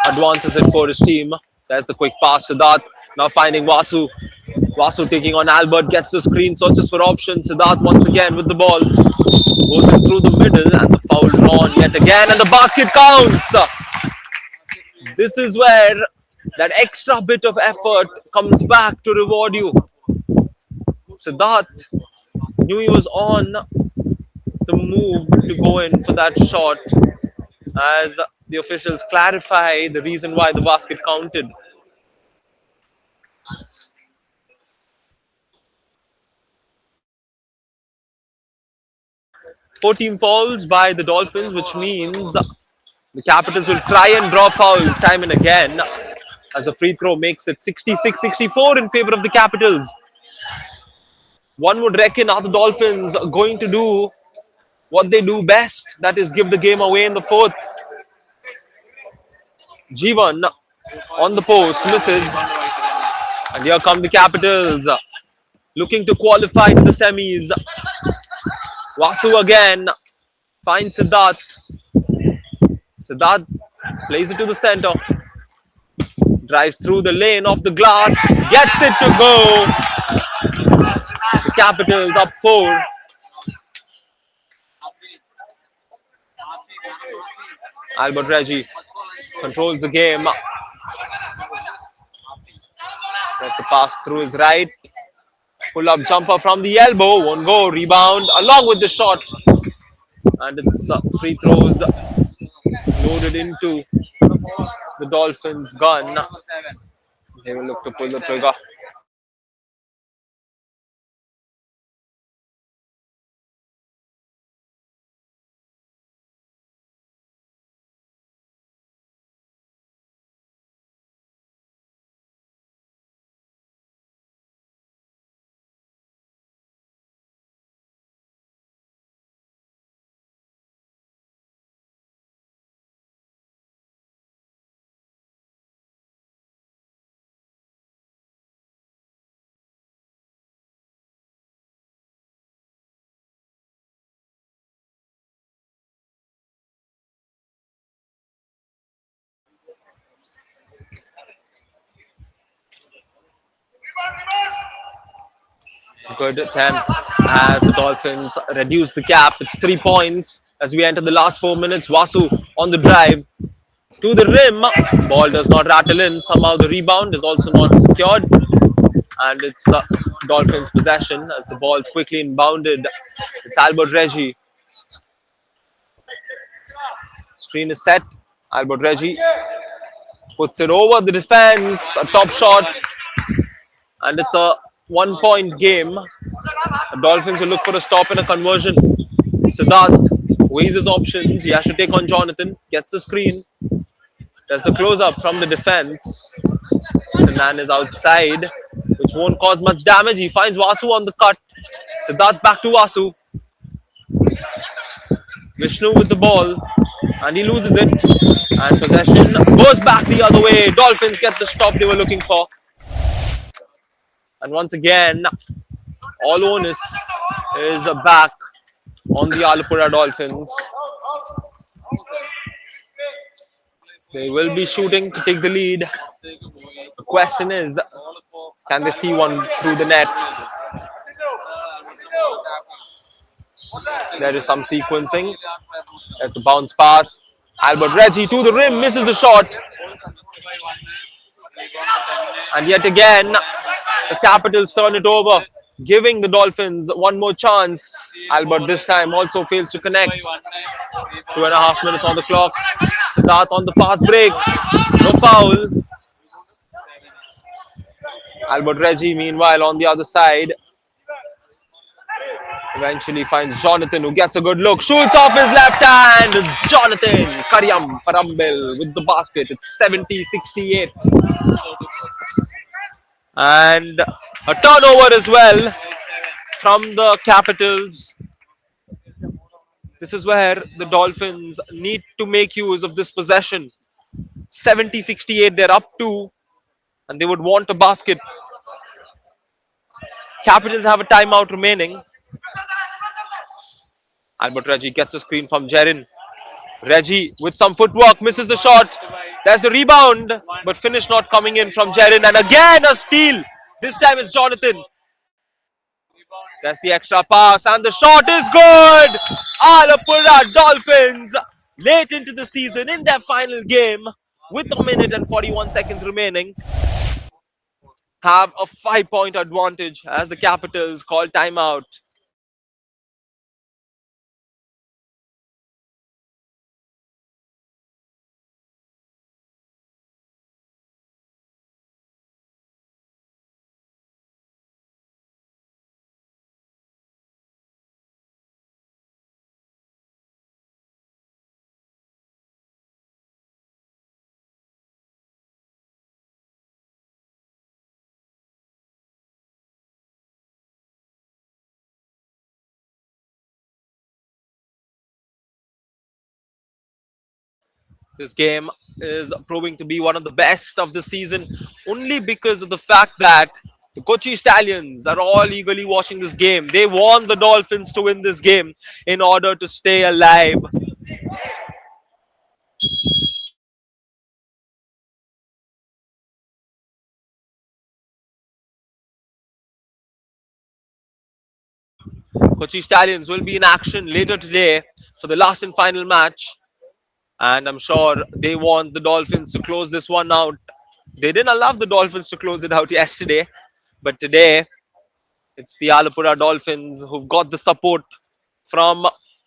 advances it for his team. There's the quick pass to Siddharth. Now finding Vasu. Vasu taking on Albert, gets the screen, searches for options. Siddharth once again with the ball. Goes in through the middle, and the foul drawn yet again, and the basket counts. This is where that extra bit of effort comes back to reward you. Siddharth knew he was on the move to go in for that shot, as the officials clarify the reason why the basket counted. 14 fouls by the Dolphins, which means the Capitals will try and draw fouls time and again, as the free throw makes it 66-64 in favor of the Capitals. One would reckon, are the Dolphins going to do what they do best, that is give the game away in the fourth? Jivan on the post misses, and here come the Capitals looking to qualify to the semis. Vasu again finds Siddharth. Siddharth plays it to the center, drives through the lane off the glass, gets it to go. The Capitals up 4. Albert Reggie controls the game. Lets the pass through his right. Pull up jumper from the elbow. Won't go. Rebound along with the shot. And it's free throws loaded into the Dolphins' gun. They will look to pull the trigger. Good attempt as the Dolphins reduce the gap. It's 3 points as we enter the last 4 minutes. Vasu on the drive to the rim. Ball does not rattle in. Somehow the rebound is also not secured. And it's Dolphins' possession as the ball is quickly inbounded. It's Albert Reggie. Screen is set. Albert Reggie puts it over the defense. A top shot. And it's a 1 point game. The Dolphins will look for a stop and a conversion. Siddharth weighs his options. He has to take on Jonathan. Gets the screen. Does the close up from the defense. Sinan is outside, which won't cause much damage. He finds Vasu on the cut. Siddharth back to Vasu. Vishnu with the ball, and he loses it. And possession goes back the other way. Dolphins get the stop they were looking for. And once again, all onus is back on the Alappuzha Dolphins. They will be shooting to take the lead. The question is, can they see one through the net? There is some sequencing. There's the bounce pass. Albert Reggie to the rim, misses the shot. And yet again, the Capitals turn it over, giving the Dolphins one more chance. Albert this time also fails to connect. 2.5 minutes on the clock. Siddharth on the fast break. No foul. Albert Reggie, meanwhile, on the other side, eventually finds Jonathan, who gets a good look. Shoots off his left hand. Jonathan Karyam Parambil with the basket. It's 70-68. And a turnover as well from the Capitals. This is where the Dolphins need to make use of this possession. 70-68, they're up two, and they would want a basket. Capitals have a timeout remaining. Albert Reggie gets the screen from Jerin. Reggie with some footwork misses the shot. There's the rebound, but finish not coming in from Jerin. And again a steal. This time it's Jonathan. That's the extra pass, and the shot is good. Alappuzha Dolphins late into the season in their final game with a minute and 41 seconds remaining have a 5-point advantage as the Capitals call timeout. This game is proving to be one of the best of the season only because of the fact that the Kochi Stallions are all eagerly watching this game. They want the Dolphins to win this game in order to stay alive. Kochi Stallions will be in action later today for the last and final match. And I'm sure they want the Dolphins to close this one out. They didn't allow the Dolphins to close it out yesterday, but today it's the Alappuzha Dolphins who've got the support from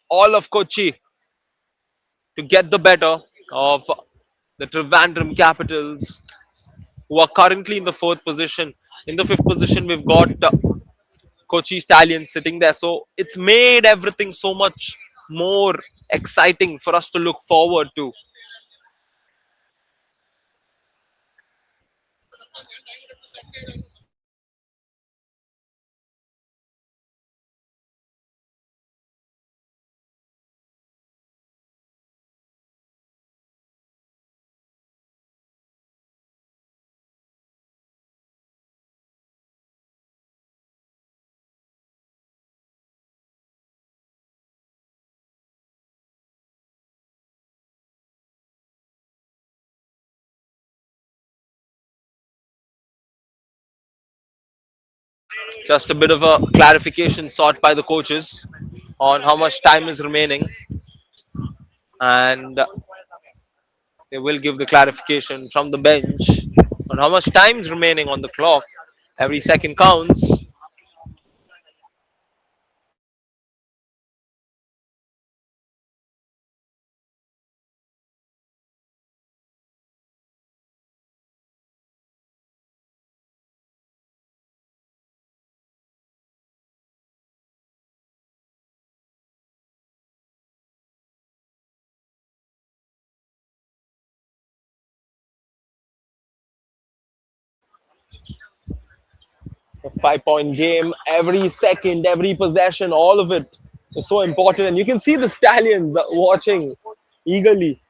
all of Kochi to get the better of the Trivandrum Capitals, who are currently in the fourth position. In the fifth position, we've got Kochi Stallions sitting there. So it's made everything so much more exciting for us to look forward to. Just a bit of a clarification sought by the coaches on how much time is remaining, and they will give the clarification from the bench on how much time is remaining on the clock. Every second counts. 5-point game, every second, every possession, all of it is so important. And you can see the Stallions watching eagerly.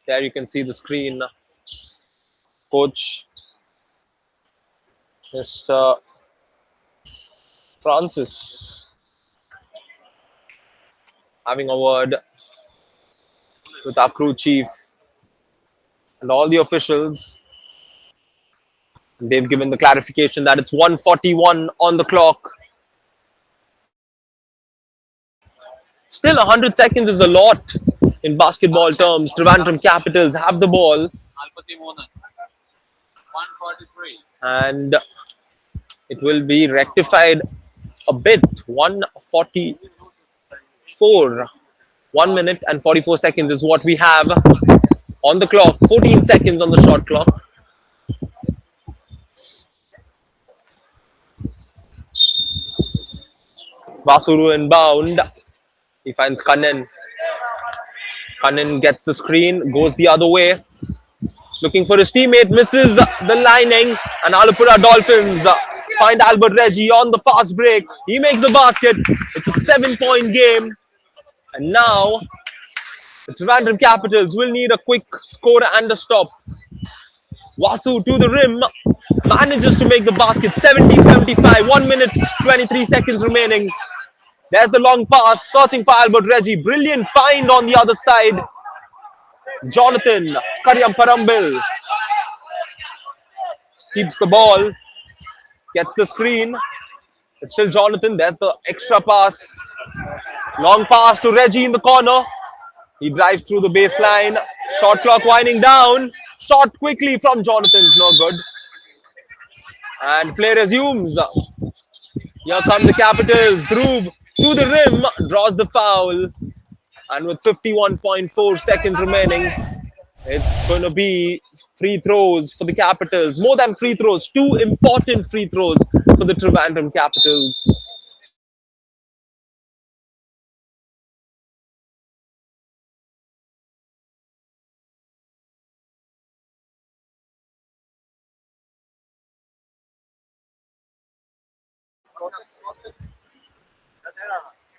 There you can see the screen. Coach Mr. Francis having a word with our crew chief and all the officials. They've given the clarification that it's 1:41 on the clock. Still, 100 seconds is a lot in basketball terms. Trivandrum Capitals have the ball, and it will be rectified a bit. 1:44. 1 minute and 44 seconds is what we have on the clock. 14 seconds on the shot clock. Vasuru inbound. He finds Kannan. Kannan gets the screen, goes the other way. Looking for his teammate, misses the lining. And Alappuzha Dolphins find Albert Reggie on the fast break. He makes the basket. It's a 7-point game. And now the Trivandrum Capitals will need a quick score and a stop. Vasu to the rim, manages to make the basket. 70-75, 1 minute 23 seconds remaining. There's the long pass, searching for Albert Reggie. Brilliant find on the other side. Jonathan Karyam Parambil keeps the ball, gets the screen. It's still Jonathan. There's the extra pass. Long pass to Reggie in the corner. He drives through the baseline. Shot clock winding down. Shot quickly from Jonathan's no good. And play resumes. Here come the Capitals. Dhruv to the rim. Draws the foul. And with 51.4 seconds remaining, it's going to be free throws for the Capitals. More than free throws. 2 important free throws for the Trivandrum Capitals.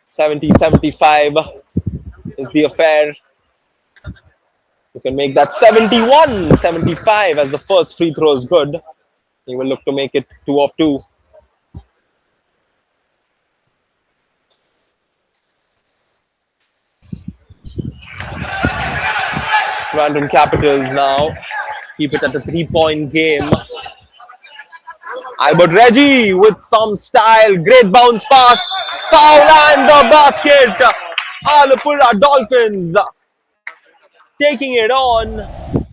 $70-75 is the affair. You can make that 71-75 as the first free throw is good. He will look to make it 2 of 2. Random Capitals now keep it at a 3-point game. Albert Reggie with some style, great bounce pass, foul and the basket. Alappuzha Dolphins taking it on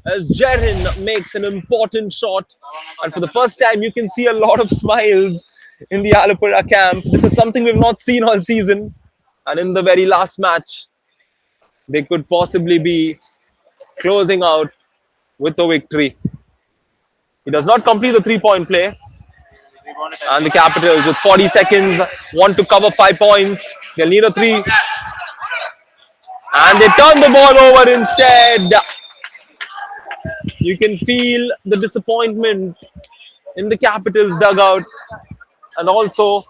as Jerin makes an important shot. And for the first time, you can see a lot of smiles in the Alappuzha camp. This is something we've not seen all season. And in the very last match, they could possibly be closing out with the victory. He does not complete the 3-point play. And the Capitals with 40 seconds want to cover 5 points. They'll need a 3. And they turn the ball over instead. You can feel the disappointment in the Capitals dugout and also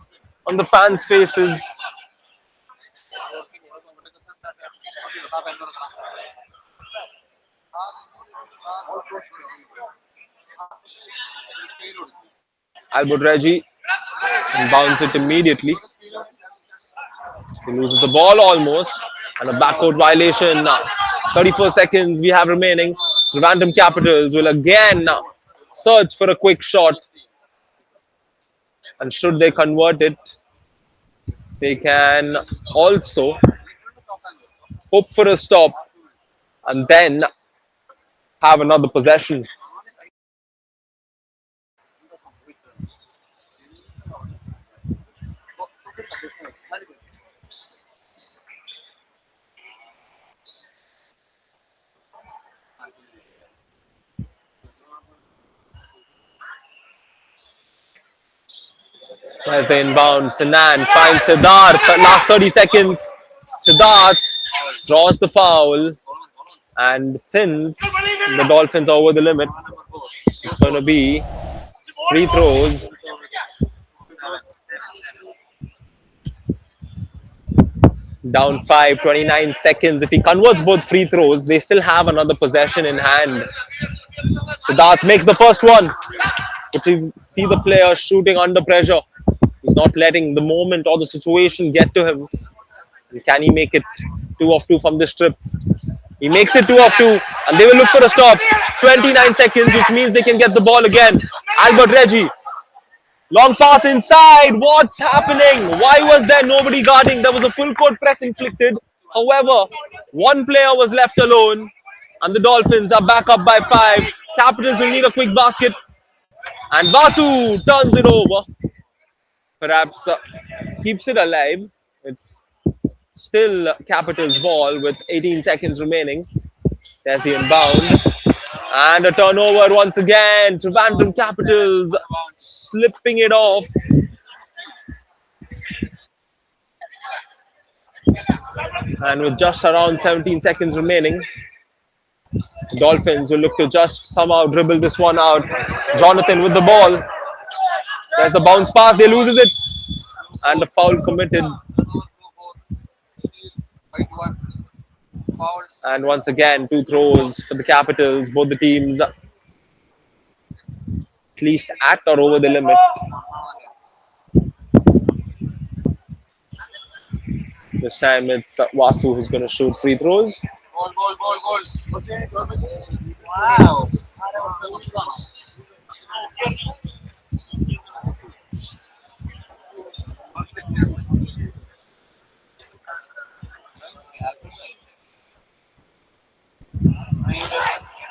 on the fans' faces. Albert Reggie bounce it immediately. He loses the ball almost. And a backcourt violation. 34 seconds we have remaining. The Random Capitals will again search for a quick shot. And should they convert it, they can also hope for a stop and then have another possession. As they inbound, Sinan finds Siddharth. Last 30 seconds. Siddharth draws the foul. And since the Dolphins are over the limit, it's going to be free throws. Down 5, 29 seconds. If he converts both free throws, they still have another possession in hand. Siddharth makes the first one, which is See the player shooting under pressure. He's not letting the moment or the situation get to him. Can he make it 2 of 2 from this trip? He makes it 2 of 2, and they will look for a stop. 29 seconds, which means they can get the ball again. Albert Reggie, long pass inside. What's happening? Why was there nobody guarding? There was a full court press inflicted. However, one player was left alone, and the Dolphins are back up by 5. Capitals will need a quick basket, and Vasu turns it over. Perhaps keeps it alive. It's still Capitals ball with 18 seconds remaining. There's the inbound. And a turnover once again. Trivandrum Capitals slipping it off. And with just around 17 seconds remaining, Dolphins will look to just somehow dribble this one out. Jonathan with the ball. There's the bounce pass. They loses it. And a foul committed. And once again, two throws for the Capitals. Both the teams at least at or over the limit. This time it's Vasu who's going to shoot free throws. Wow.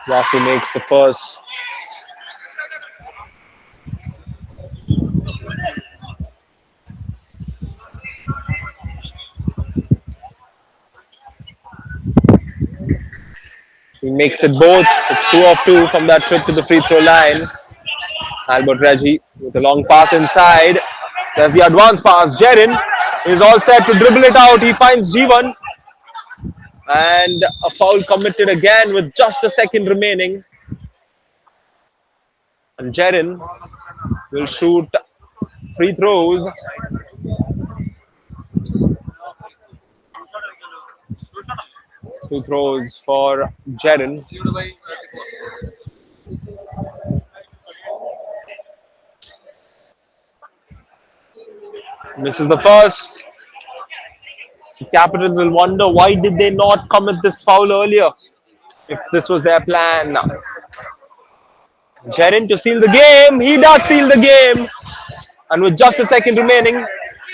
Vasu makes the first. He makes it both. It's 2 of 2 from that trip to the free throw line. Albert Reggie with a long pass inside. There's the advance pass. Jerin is all set to dribble it out. He finds Jivan. And a foul committed again with just a second remaining. And Jerin will shoot free throws. Two throws for Jerin. Misses the first. The Capitals will wonder why did they not commit this foul earlier if this was their plan. Jerin to seal the game. He does seal the game. And with just a second remaining,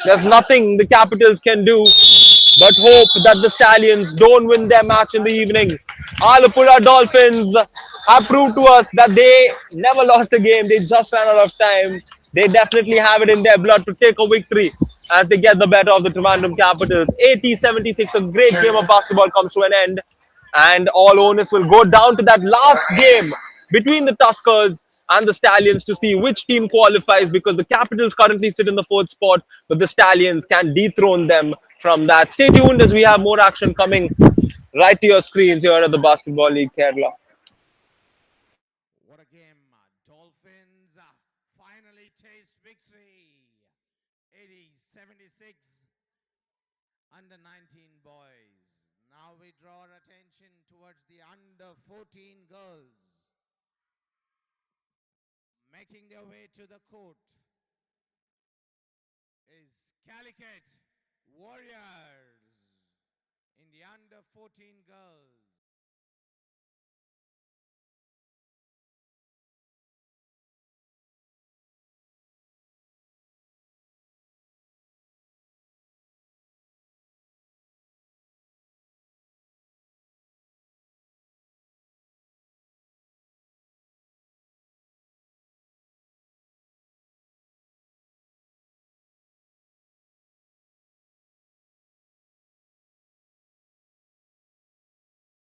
there's nothing the Capitals can do but hope that the Stallions don't win their match in the evening. Alappuzha Dolphins have proved to us that they never lost a game. They just ran out of time. They definitely have it in their blood to take a victory as they get the better of the Trivandrum Capitals. 80-76, a great game of basketball comes to an end. And all onus will go down to that last game between the Tuskers and the Stallions to see which team qualifies, because the Capitals currently sit in the 4th spot, but the Stallions can dethrone them from that. Stay tuned as we have more action coming right to your screens here at the Basketball League Kerala. What a game. Dolphins finally chase victory. 80-76. Under 19 boys. Now we draw our attention towards the under 14 girls. Making their way to the court is Calicut Warriors in the under 14 girls.